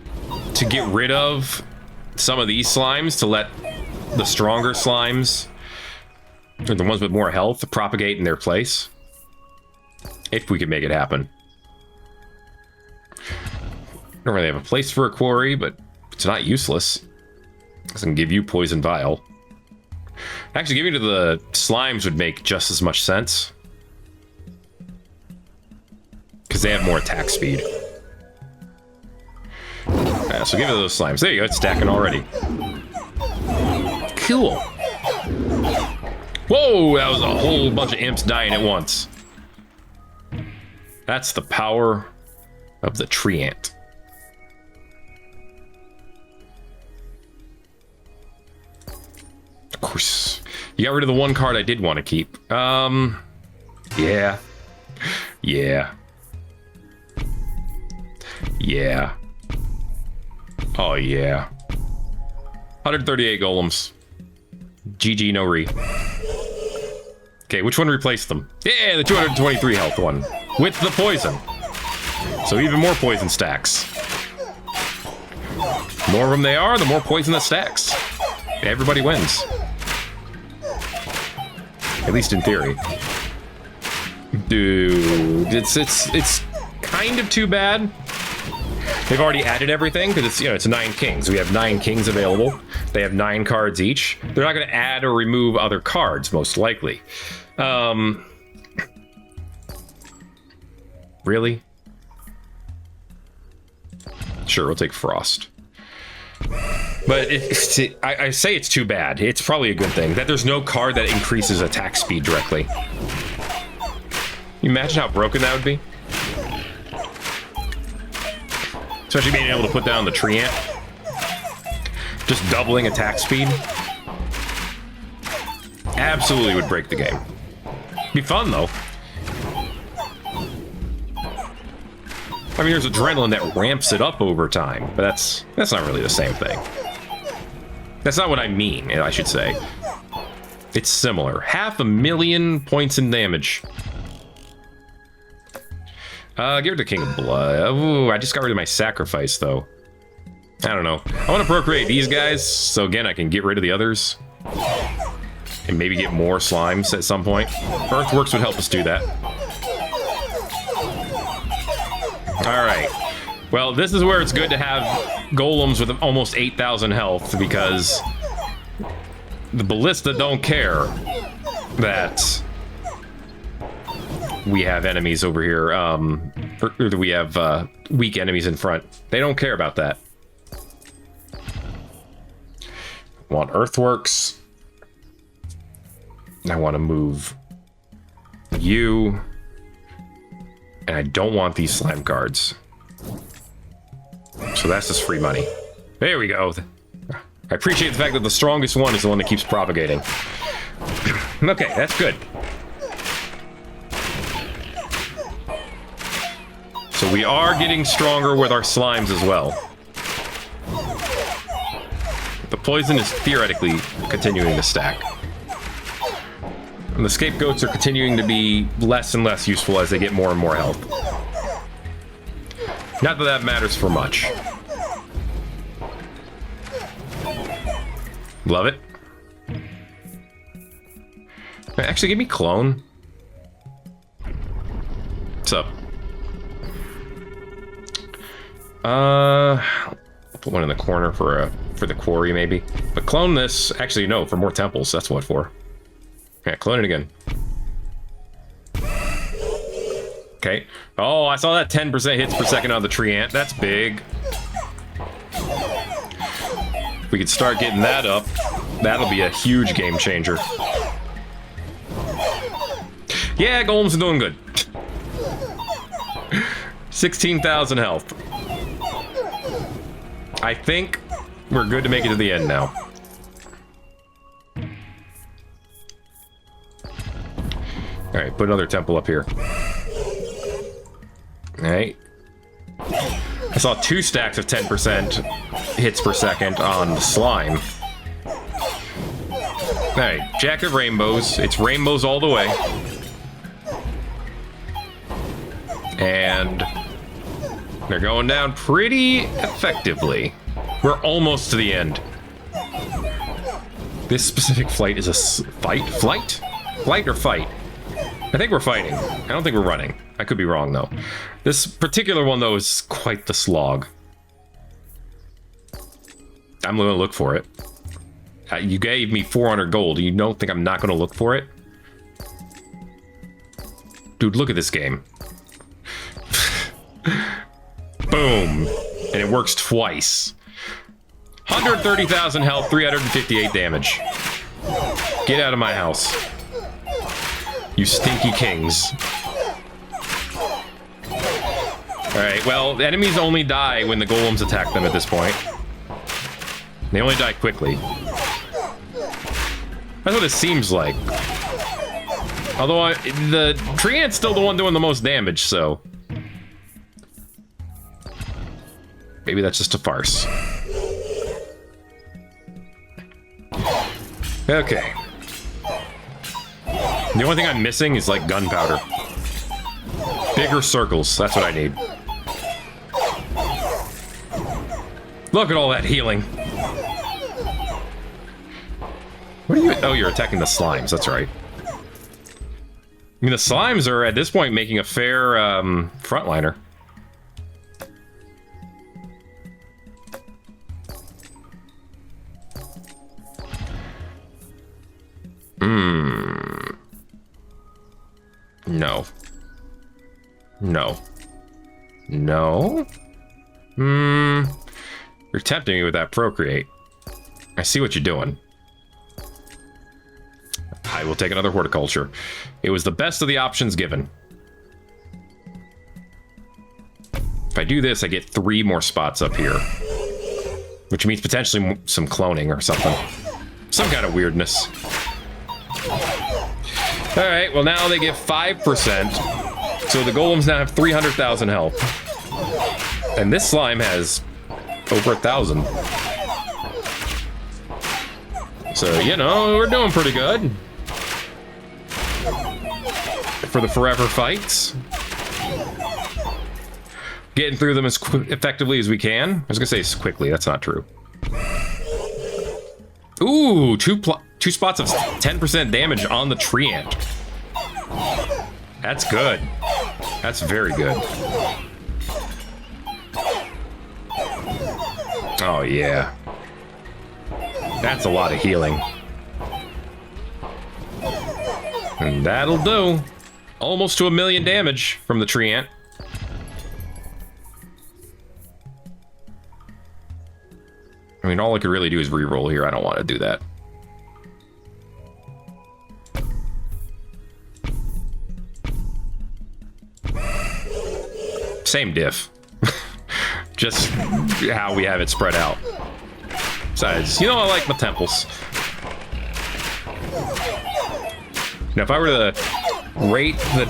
to get rid of some of these slimes to let the stronger slimes, or the ones with more health, propagate in their place. If we could make it happen. Don't really have a place for a quarry, but it's not useless. It doesn't give you poison vial. Actually, giving it to the slimes would make just as much sense. Because they have more attack speed. So give it to those slimes. There you go, it's stacking already. Cool. Whoa, that was a whole bunch of imps dying at once. That's the power of the tree ant. Of course. You got rid of the one card I did want to keep. Yeah. Yeah. Yeah. Oh, yeah. 138 golems. GG, no re. Okay, which one replaced them? Yeah, the 223 health one. With the poison. So even more poison stacks. The more of them they are, the more poison that stacks. Everybody wins. At least in theory. Dude, it's kind of too bad. They've already added everything because it's, you know, it's 9 kings. We have 9 kings available. They have 9 cards each. They're not going to add or remove other cards, most likely. Really? Sure, we'll take Frost. But I say it's too bad. It's probably a good thing that there's no card that increases attack speed directly. Can you imagine how broken that would be? Especially being able to put down the tree ant. Just doubling attack speed. Absolutely would break the game. Be fun though. I mean, there's adrenaline that ramps it up over time, but that's not really the same thing. That's not what I mean, I should say. It's similar. 500,000 points in damage. Give it to King of Blood. Ooh, I just got rid of my sacrifice, though. I don't know. I want to procreate these guys, so again, I can get rid of the others. And maybe get more slimes at some point. Earthworks would help us do that. Alright. Well, this is where it's good to have golems with almost 8,000 health, because the ballista don't care that we have enemies over here, or we have weak enemies in front. They don't care about that. Want earthworks. I want to move you. And I don't want these slime cards. So that's just free money. There we go. I appreciate the fact that the strongest one is the one that keeps propagating. Okay, that's good. So we are getting stronger with our slimes as well. The poison is theoretically continuing to stack. And the scapegoats are continuing to be less and less useful as they get more and more health. Not that that matters for much. Love it. Actually, give me clone. What's up? I'll put one in the corner for the quarry, maybe. But clone this. Actually, no, for more temples. That's what for. Yeah, clone it again. Okay. Oh, I saw that 10% hits per second on the tree ant. That's big. If we could start getting that up, that'll be a huge game changer. Yeah, golems are doing good. 16,000 health. I think we're good to make it to the end now. Alright, put another temple up here. Alright. I saw 2 stacks of 10% hits per second on the slime. Alright, Jack of Rainbows. It's rainbows all the way. And they're going down pretty effectively. We're almost to the end. This specific flight is a fight? Flight? Flight or fight? I think we're fighting. I don't think we're running. I could be wrong, though. This particular one, though, is quite the slog. I'm going to look for it. You gave me 400 gold. You don't think I'm not going to look for it? Dude, look at this game. Boom. And it works twice. 130,000 health, 358 damage. Get out of my house. You stinky kings. Alright, well, the enemies only die when the golems attack them at this point. They only die quickly. That's what it seems like. Although, the tree ant's still the one doing the most damage, so... maybe that's just a farce. Okay. The only thing I'm missing is, like, gunpowder. Bigger circles, that's what I need. Look at all that healing. What are you... oh, you're attacking the slimes, that's right. I mean, the slimes are, at this point, making a fair, frontliner. No. No. No? You're tempting me with that procreate. I see what you're doing. I will take another horticulture. It was the best of the options given. If I do this, I get 3 more spots up here. Which means potentially some cloning or something. Some kind of weirdness. Alright, well now they get 5%. So the golems now have 300,000 health. And this slime has over 1,000. So, you know, we're doing pretty good. For the forever fights. Getting through them as effectively as we can. I was gonna say as quickly, that's not true. Ooh, two spots of 10% damage on the tree ant. That's good. That's very good. Oh, yeah. That's a lot of healing. And that'll do. Almost to 1,000,000 damage from the tree ant. I mean, all I could really do is reroll here. I don't want to do that. Same diff. Just how we have it spread out. Besides, you know, I like my temples. Now, if I were to rate the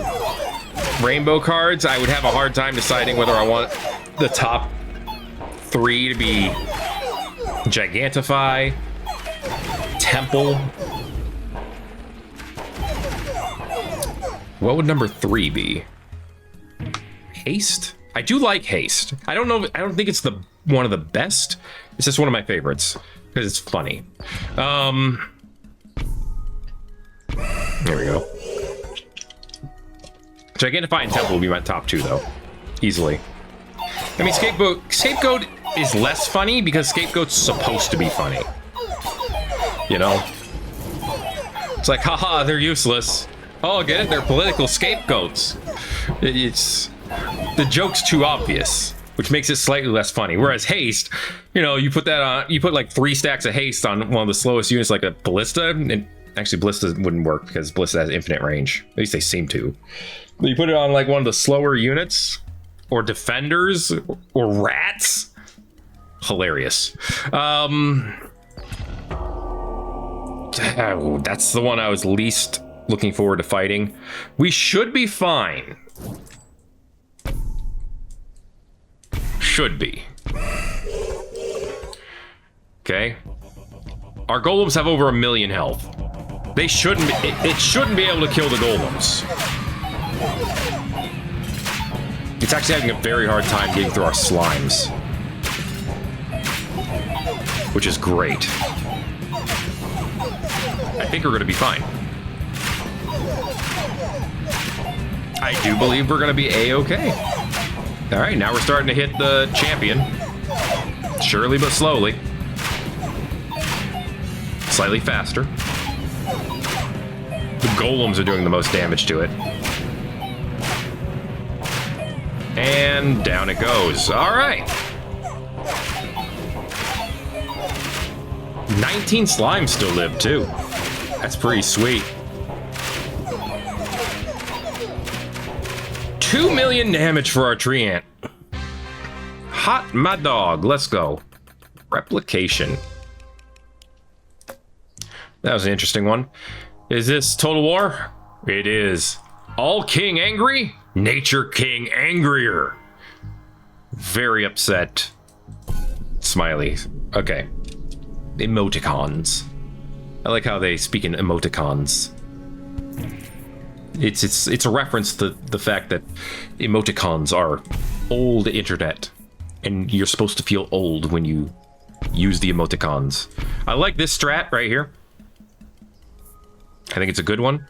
rainbow cards, I would have a hard time deciding whether I want the top 3 to be Gigantify, Temple. What would number 3 be? Haste? I do like Haste. I don't know. I don't think it's one of the best. It's just one of my favorites because it's funny. There we go. Gigantify and Temple will be my top 2 though, easily. I mean, Scapegoat is less funny because Scapegoat's supposed to be funny. You know? It's like, haha, they're useless. Oh, get it? They're political scapegoats. It's... The joke's too obvious, which makes it slightly less funny. Whereas Haste, you know, you put like 3 stacks of Haste on one of the slowest units like a Ballista, and actually Ballista wouldn't work because Ballista has infinite range. At least they seem to. But you put it on like one of the slower units, or Defenders, or Rats. Hilarious. That's the one I was least looking forward to fighting. We should be fine. Should be. Okay. Our golems have over 1,000,000 health. They shouldn't. It shouldn't be able to kill the golems. It's actually having a very hard time getting through our slimes, which is great. I think we're going to be fine. I do believe we're going to be A-okay. All right, now we're starting to hit the champion. Surely but slowly. Slightly faster. The golems are doing the most damage to it. And down it goes. All right. 19 slimes still live, too. That's pretty sweet. 2,000,000 damage for our tree ant. Hot my dog. Let's go. Replication. That was an interesting one. Is this Total War? It is. All king angry? Nature king angrier. Very upset. Smiley. Okay. Emoticons. I like how they speak in emoticons. It's a reference to the fact that emoticons are old internet, and you're supposed to feel old when you use the emoticons. I like this strat right here. I think it's a good one.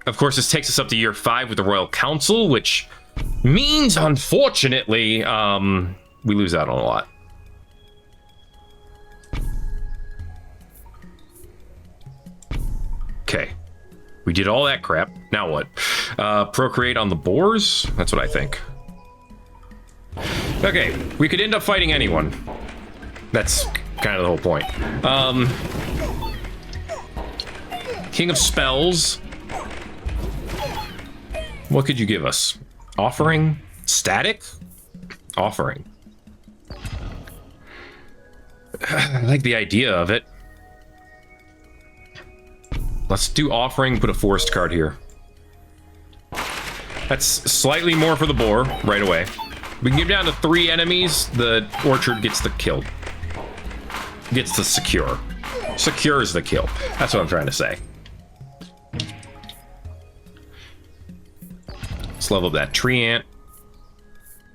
Of course, this takes us up to year 5 with the Royal Council, which means, unfortunately, we lose out on a lot. Okay. We did all that crap. Now what? Procreate on the boars? That's what I think. Okay, we could end up fighting anyone. That's kind of the whole point. King of Spells. What could you give us? Offering? Static? Offering. I like the idea of it. Let's do Offering, put a Forest card here. That's slightly more for the boar right away. We can get down to 3 enemies, the Orchard gets the kill. Gets the secure. Secures the kill. That's what I'm trying to say. Let's level up that tree ant.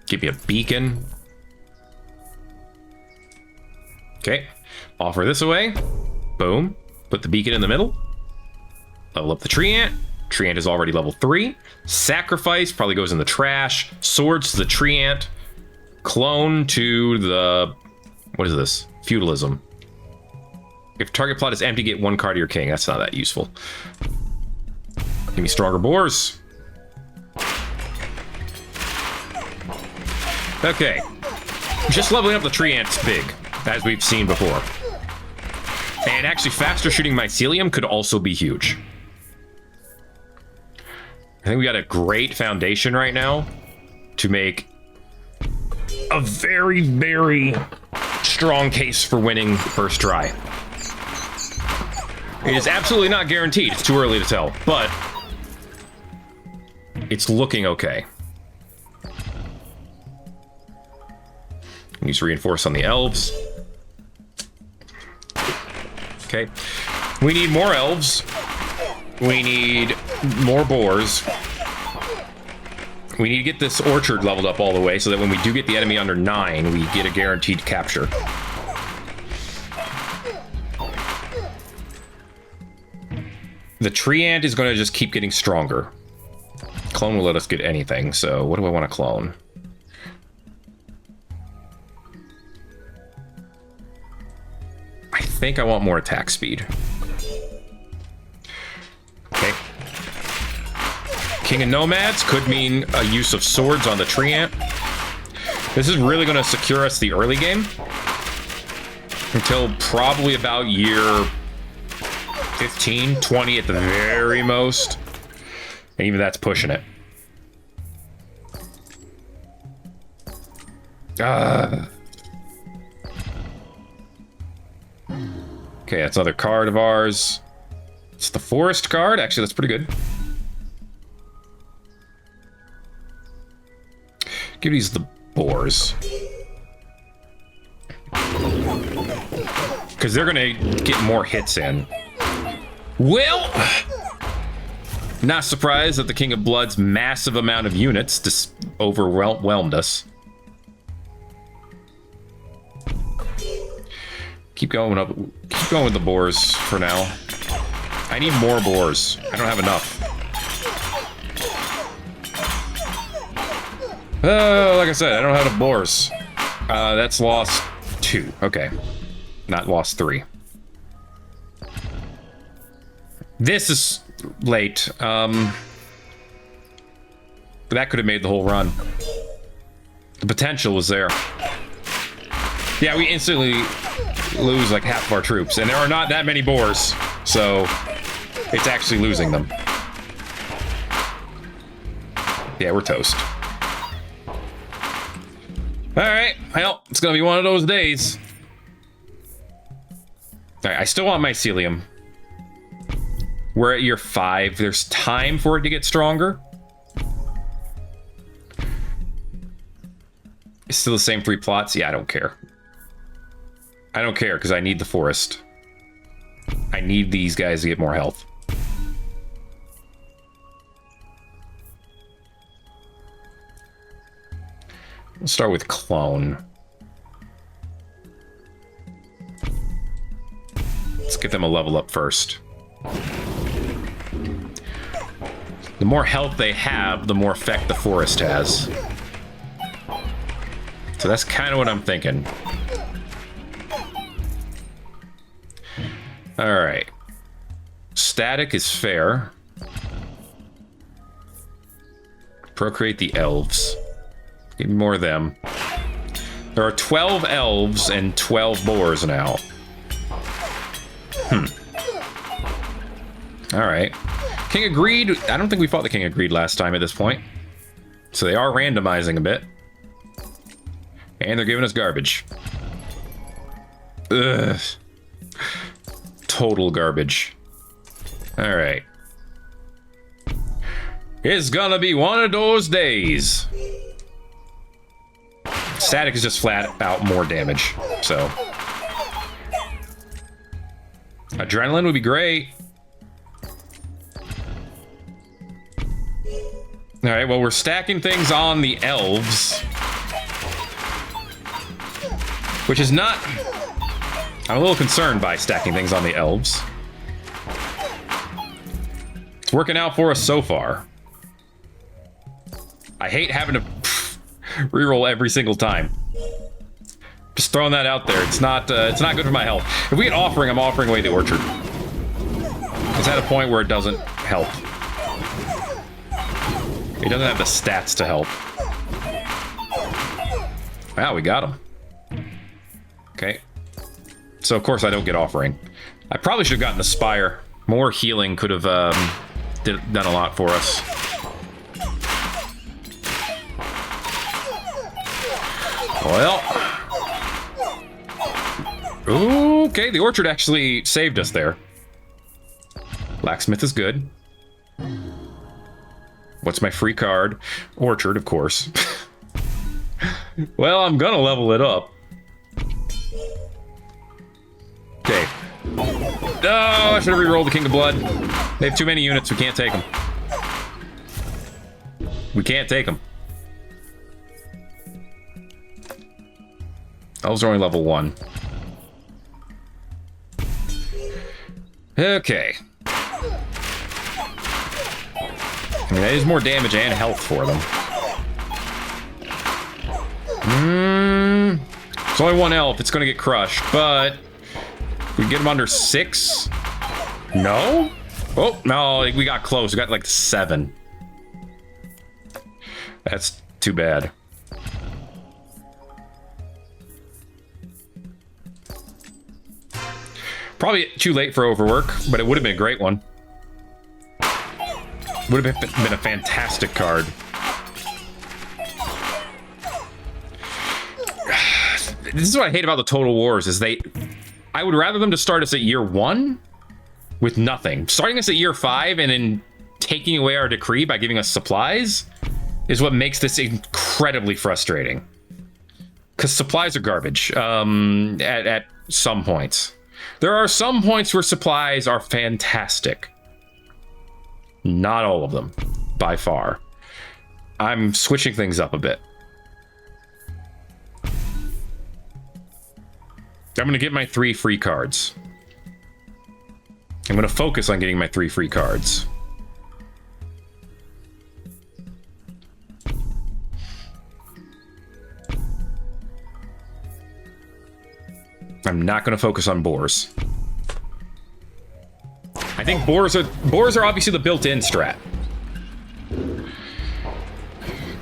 Give you a beacon. Okay. Offer this away. Boom. Put the beacon in the middle. Level up the tree ant. Tree ant is already level 3. Sacrifice probably goes in the trash. Swords to the tree ant. Clone to the... What is this? Feudalism. If target plot is empty, get 1 card to your king. That's not that useful. Give me stronger boars. Okay. Just leveling up the tree ant's big, as we've seen before. And actually, faster shooting mycelium could also be huge. I think we got a great foundation right now to make a very, very strong case for winning first try. It is absolutely not guaranteed. It's too early to tell, but it's looking okay. Use reinforce on the elves. Okay. We need more elves. We need more boars. We need to get this orchard leveled up all the way so that when we do get the enemy under 9, we get a guaranteed capture. The tree ant is going to just keep getting stronger. Clone will let us get anything, so what do I want to clone? I think I want more attack speed. Okay. King of Nomads could mean a use of swords on the tree ant. This is really going to secure us the early game. Until probably about year 15, 20 at the very most. And even that's pushing it. Okay, that's another card of ours. It's the forest card. Actually, that's pretty good. Give these the boars. Because they're going to get more hits in. Well, not surprised that the King of Blood's massive amount of units just overwhelmed us. Keep going up. Keep going with the boars for now. I need more boars. I don't have enough. Like I said, I don't have enough boars. That's lost 2. Okay. Not lost 3. This is late. But that could have made the whole run. The potential was there. Yeah, we instantly lose like half of our troops, and there are not that many boars, so it's actually losing them. Yeah, we're toast. Alright, well, it's gonna be one of those days. Alright, I still want mycelium. We're at year 5. There's time for it to get stronger. It's still the same 3 plots? Yeah, I don't care. I don't care, because I need the forest. I need these guys to get more health. We'll start with clone. Let's get them a level up first. The more health they have, the more effect the forest has. So that's kind of what I'm thinking. Alright. Static is fair. Procreate the elves. Give me more of them. There are 12 elves and 12 boars now. Alright. King of Greed. I don't think we fought the King of Greed last time at this point. So they are randomizing a bit. And they're giving us garbage. Ugh. Total garbage. Alright. It's gonna be one of those days. Static is just flat out more damage, so. Adrenaline would be great. Alright, well, we're stacking things on the elves. Which is not... I'm a little concerned by stacking things on the elves. It's working out for us so far. I hate having to reroll every single time. Just throwing that out there. It's not good for my health. If we get offering, I'm offering away the orchard. It's at a point where it doesn't help. He doesn't have the stats to help. Wow, we got him. Okay. So, of course, I don't get offering. I probably should have gotten the Spire. More healing could have done a lot for us. Well. Okay, the Orchard actually saved us there. Blacksmith is good. What's my free card? Orchard, of course. Well, I'm gonna level it up. Okay. Oh, I should have re-rolled the King of Blood. They have too many units. We can't take them. We can't take them. Those are only level 1. Okay. I mean, that is more damage and health for them. It's only 1 elf. It's going to get crushed, but we get him under 6. No? Oh, no, we got close. We got like 7. That's too bad. Probably too late for overwork, but it would have been a great one. Would have been a fantastic card. This is what I hate about the Total Wars, is I would rather them to start us at year 1 with nothing. Starting us at year 5 and then taking away our decree by giving us supplies is what makes this incredibly frustrating. Because supplies are garbage at some points. There are some points where supplies are fantastic. Not all of them, by far. I'm switching things up a bit. I'm going to get my 3 free cards. I'm going to focus on getting my 3 free cards. I'm not going to focus on boars. I think boars are obviously the built-in strat.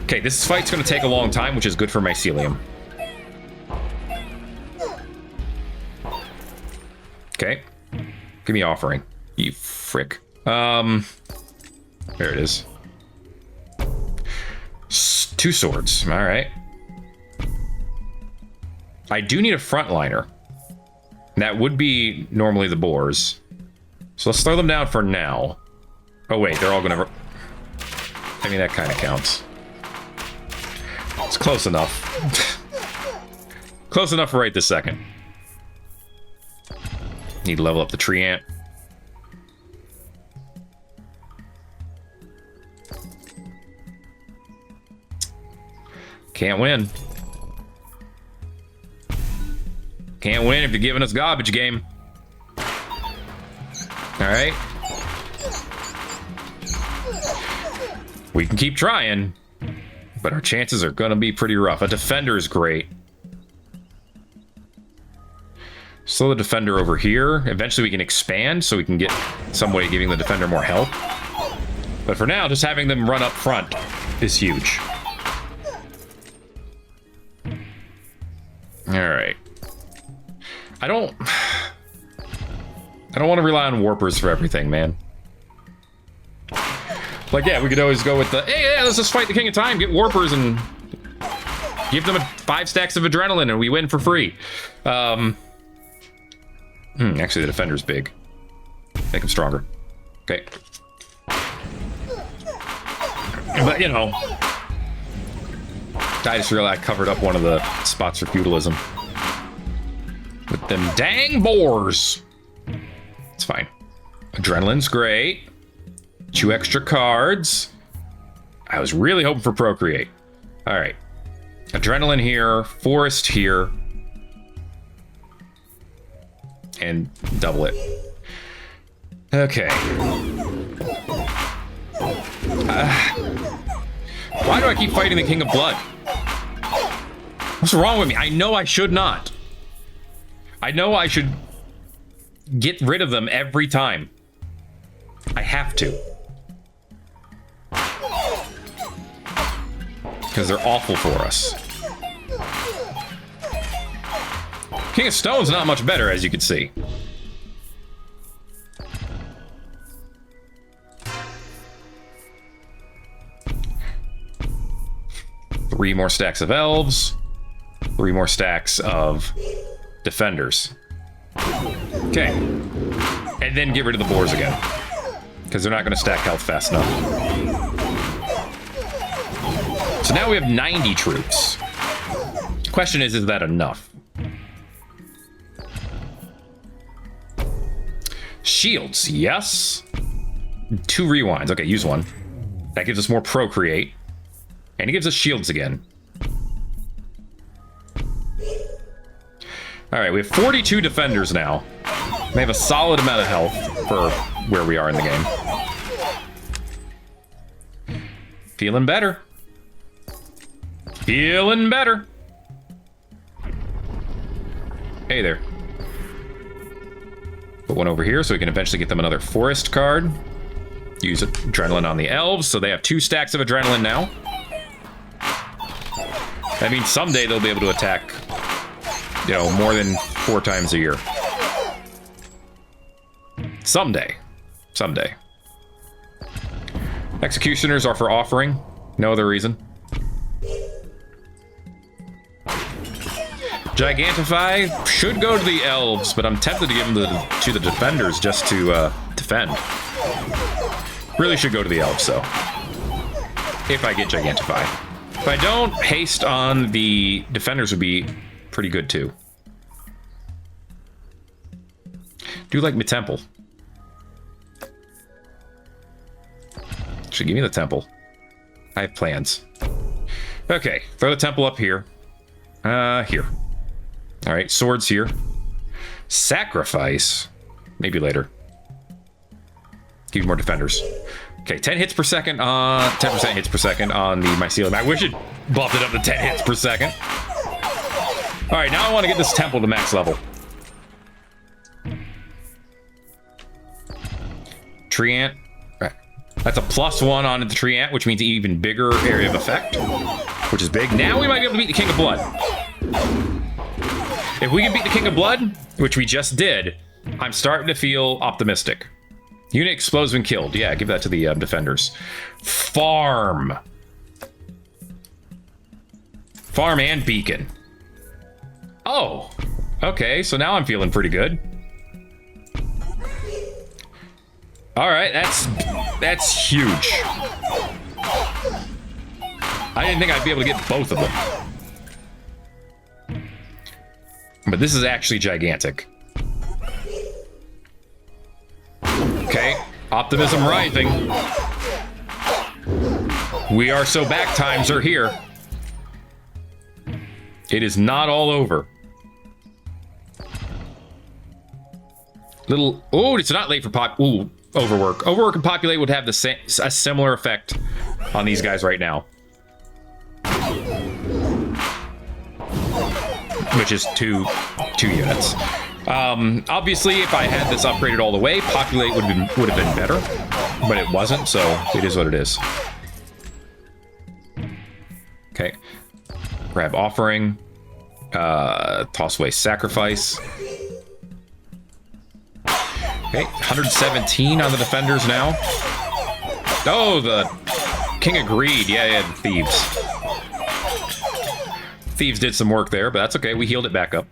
Okay, this fight's going to take a long time, which is good for mycelium. Okay. Give me offering. You frick. There it is. 2 swords. All right. I do need a frontliner. That would be normally the boars. So let's throw them down for now. Oh, wait. They're all going to... I mean, that kind of counts. It's close enough. Close enough for right this second. Need to level up the tree ant. Can't win. Can't win if you're giving us garbage game. Alright. We can keep trying, but our chances are gonna be pretty rough. A defender is great. Slow the defender over here. Eventually we can expand so we can get some way of giving the defender more health. But for now, just having them run up front is huge. Alright. I don't want to rely on warpers for everything, man. Like, yeah, we could always go with the, hey, yeah, let's just fight the King of Time, get warpers and give them 5 stacks of adrenaline and we win for free. Actually, the defender's big. Make him stronger. Okay. But, you know, I just realized I covered up one of the spots for feudalism. With them dang boars. It's fine. Adrenaline's great. 2 extra cards. I was really hoping for Procreate. All right. Adrenaline here. Forest here. And double it. Okay. Why do I keep fighting the King of Blood? What's wrong with me? I know I should not. I know I should get rid of them every time. I have to. because they're awful for us. King of Stone's not much better, as you can see. Three more stacks of elves. 3 more stacks of defenders. Okay. And then get rid of the boars again, because they're not going to stack health fast enough. So now we have 90 troops. Question is that enough? Shields, yes. 2 rewinds. Okay, use 1. That gives us more procreate. And it gives us shields again. Alright, we have 42 defenders now. They have a solid amount of health for where we are in the game. Feeling better. Feeling better. Hey there. Put one over here so we can eventually get them another forest card. Use adrenaline on the elves, so they have 2 stacks of adrenaline now. That means someday they'll be able to attack, you know, more than 4 times a year. Someday. Someday. Executioners are for offering. No other reason. Gigantify should go to the elves, but I'm tempted to give them to the defenders just to defend. Really should go to the elves, though. If I get Gigantify. If I don't, haste on the defenders would be pretty good, too. Do like my temple. Should give me the temple. I have plans. Okay, throw the temple up here. Here. All right, swords here. Sacrifice. Maybe later. Give you more defenders. Okay, 10 hits per second on 10% hits per second on the mycelium. I wish it buffed it up to 10 hits per second. All right, now I want to get this temple to max level. Tree ant. That's a +1 on the tree ant, which means an even bigger area of effect, which is big. Now we might be able to beat the King of Blood. If we can beat the King of Blood, which we just did, I'm starting to feel optimistic. Unit explodes when killed. Yeah, give that to the defenders. Farm. Farm and beacon. Oh, okay. So now I'm feeling pretty good. All right, that's huge. I didn't think I'd be able to get both of them. But this is actually gigantic. Okay, optimism rising. We are so back, times are here. It is not all over. Little, oh, it's not late for overwork. Overwork and populate would have a similar effect on these guys right now. Which is two units. Obviously, if I had this upgraded all the way, populate would have been better, but it wasn't, so it is what it is. Okay, grab offering, toss away sacrifice. Okay, 117 on the defenders now. Oh, the King of Greed. Yeah, the thieves. Thieves did some work there, but that's okay. We healed it back up.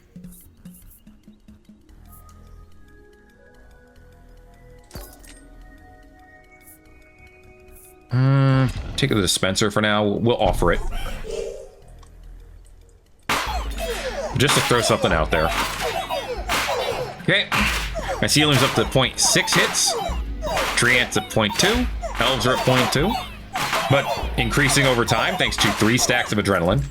Take the dispenser for now. We'll offer it. Just to throw something out there. Okay. My ceiling's up to 0.6 hits. Tree ants at 0.2. Elves are at 0.2. But increasing over time thanks to 3 stacks of adrenaline.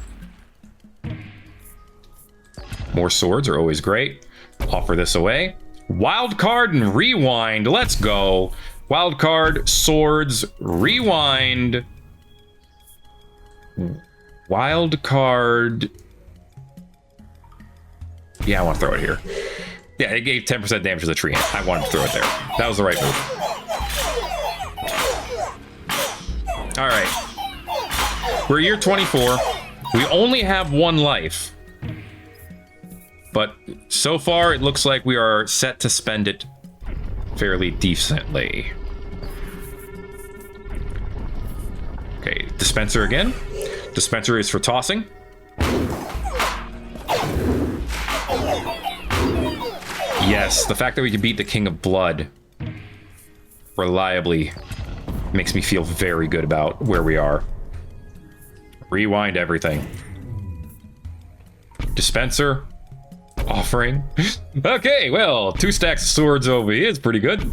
More swords are always great. Offer this away. Wild card and rewind. Let's go. Wild card, swords, rewind. Wild card. Yeah, I want to throw it here. Yeah, it gave 10% damage to the tree ant. I wanted to throw it there. That was the right move. All right. We're year 24. We only have 1 life. But so far, it looks like we are set to spend it fairly decently. Okay, dispenser again. Dispenser is for tossing. Yes, the fact that we can beat the King of Blood reliably makes me feel very good about where we are. Rewind everything. Dispenser. Offering. Okay, well, 2 stacks of swords over here is pretty good.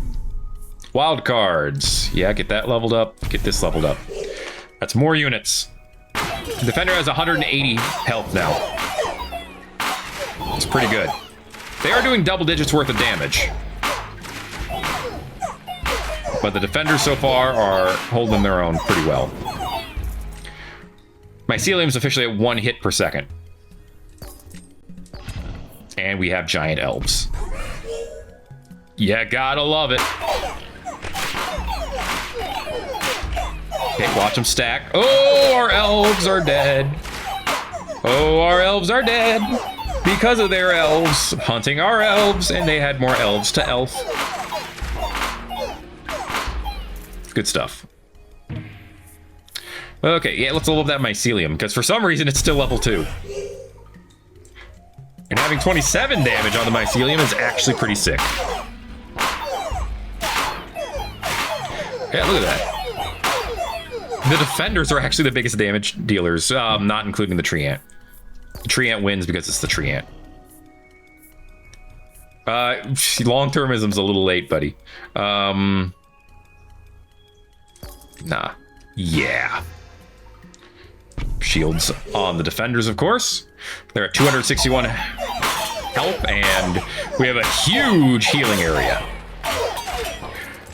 Wild cards. Yeah, get that leveled up. Get this leveled up. That's more units. Defender has 180 health now. It's pretty good. They are doing double digits worth of damage. But the defenders so far are holding their own pretty well. Mycelium's officially at 1 hit per second. And we have giant elves. Yeah, gotta love it. Okay, watch them stack. Oh, our elves are dead. Oh, our elves are dead. Because of their elves hunting our elves, and they had more elves to elf. Good stuff. Okay, yeah, let's level up that mycelium, because for some reason it's still level 2. And having 27 damage on the mycelium is actually pretty sick. Yeah, look at that. The defenders are actually the biggest damage dealers, not including the tree ant. The tree ant wins because it's the tree ant. Long-termism's a little late, buddy. Nah. Yeah. Shields on the defenders, of course. They're at 261 health, and we have a huge healing area.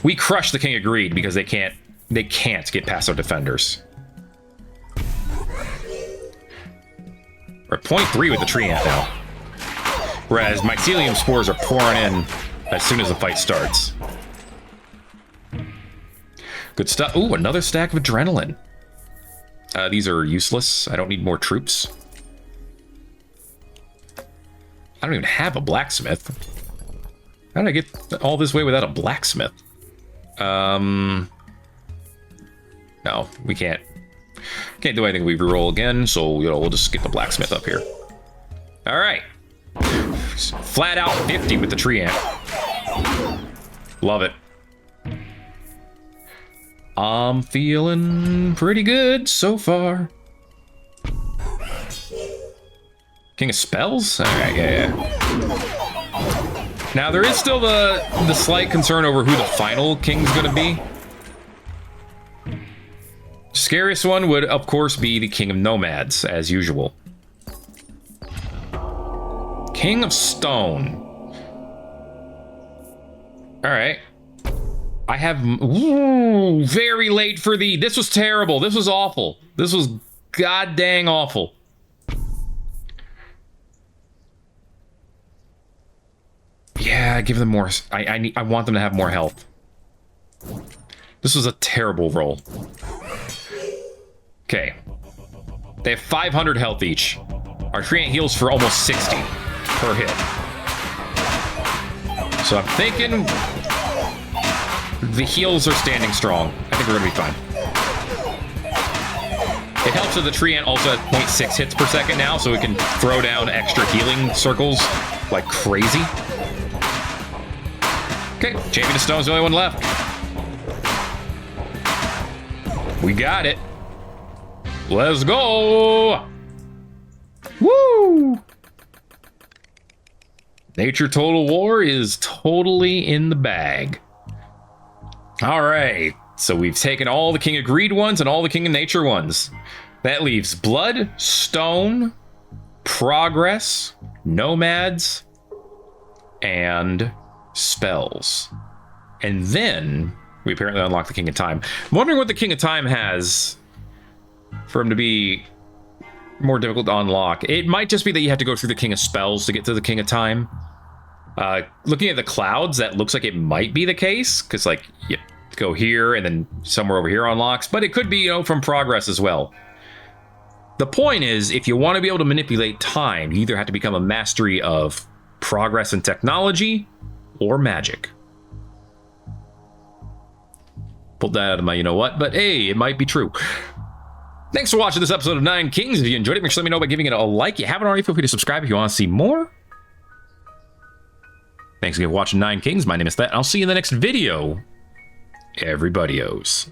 We crushed the King of Greed because they can't get past our defenders. We're at 0.3 with the tree ant now. Whereas mycelium spores are pouring in as soon as the fight starts. Good stuff. Ooh, another stack of adrenaline. These are useless. I don't need more troops. I don't even have a blacksmith. How did I get all this way without a blacksmith? No, we can't. Can't do anything. We reroll again, so we'll just get the blacksmith up here. All right. Flat out 50 with the tree ant. Love it. I'm feeling pretty good so far. King of Spells? All right, yeah. Now, there is still the slight concern over who the final king's gonna be. Scariest one would, of course, be the King of Nomads, as usual. King of Stone. All right. I have... Ooh, very late for thee. This was terrible. This was awful. This was god dang awful. Yeah, give them more... I want them to have more health. This was a terrible roll. Okay. They have 500 health each. Our tree ant heals for almost 60 per hit. So I'm thinking the heals are standing strong. I think we're gonna be fine. It helps that the tree ant also has 0.6 hits per second now, so we can throw down extra healing circles like crazy. Okay, Champion of Stone's the only one left. We got it. Let's go! Woo! Nature Total War is totally in the bag. All right, so we've taken all the King of Greed ones and all the King of Nature ones. That leaves Blood, Stone, Progress, Nomads, and Spells. And then we apparently unlock the King of Time. I'm wondering what the King of Time has for him to be more difficult to unlock. It might just be that you have to go through the King of Spells to get to the King of Time. Looking at the clouds, that looks like it might be the case, because like you go here and then somewhere over here unlocks, but it could be, from progress as well. The point is, if you want to be able to manipulate time, you either have to become a mastery of progress and technology or magic. Pulled that out of my you-know-what, but hey, it might be true. Thanks for watching this episode of Nine Kings. If you enjoyed it, make sure to let me know by giving it a like. If you haven't already, feel free to subscribe if you want to see more. Thanks again for watching Nine Kings. My name is Thet, and I'll see you in the next video. Everybody-os.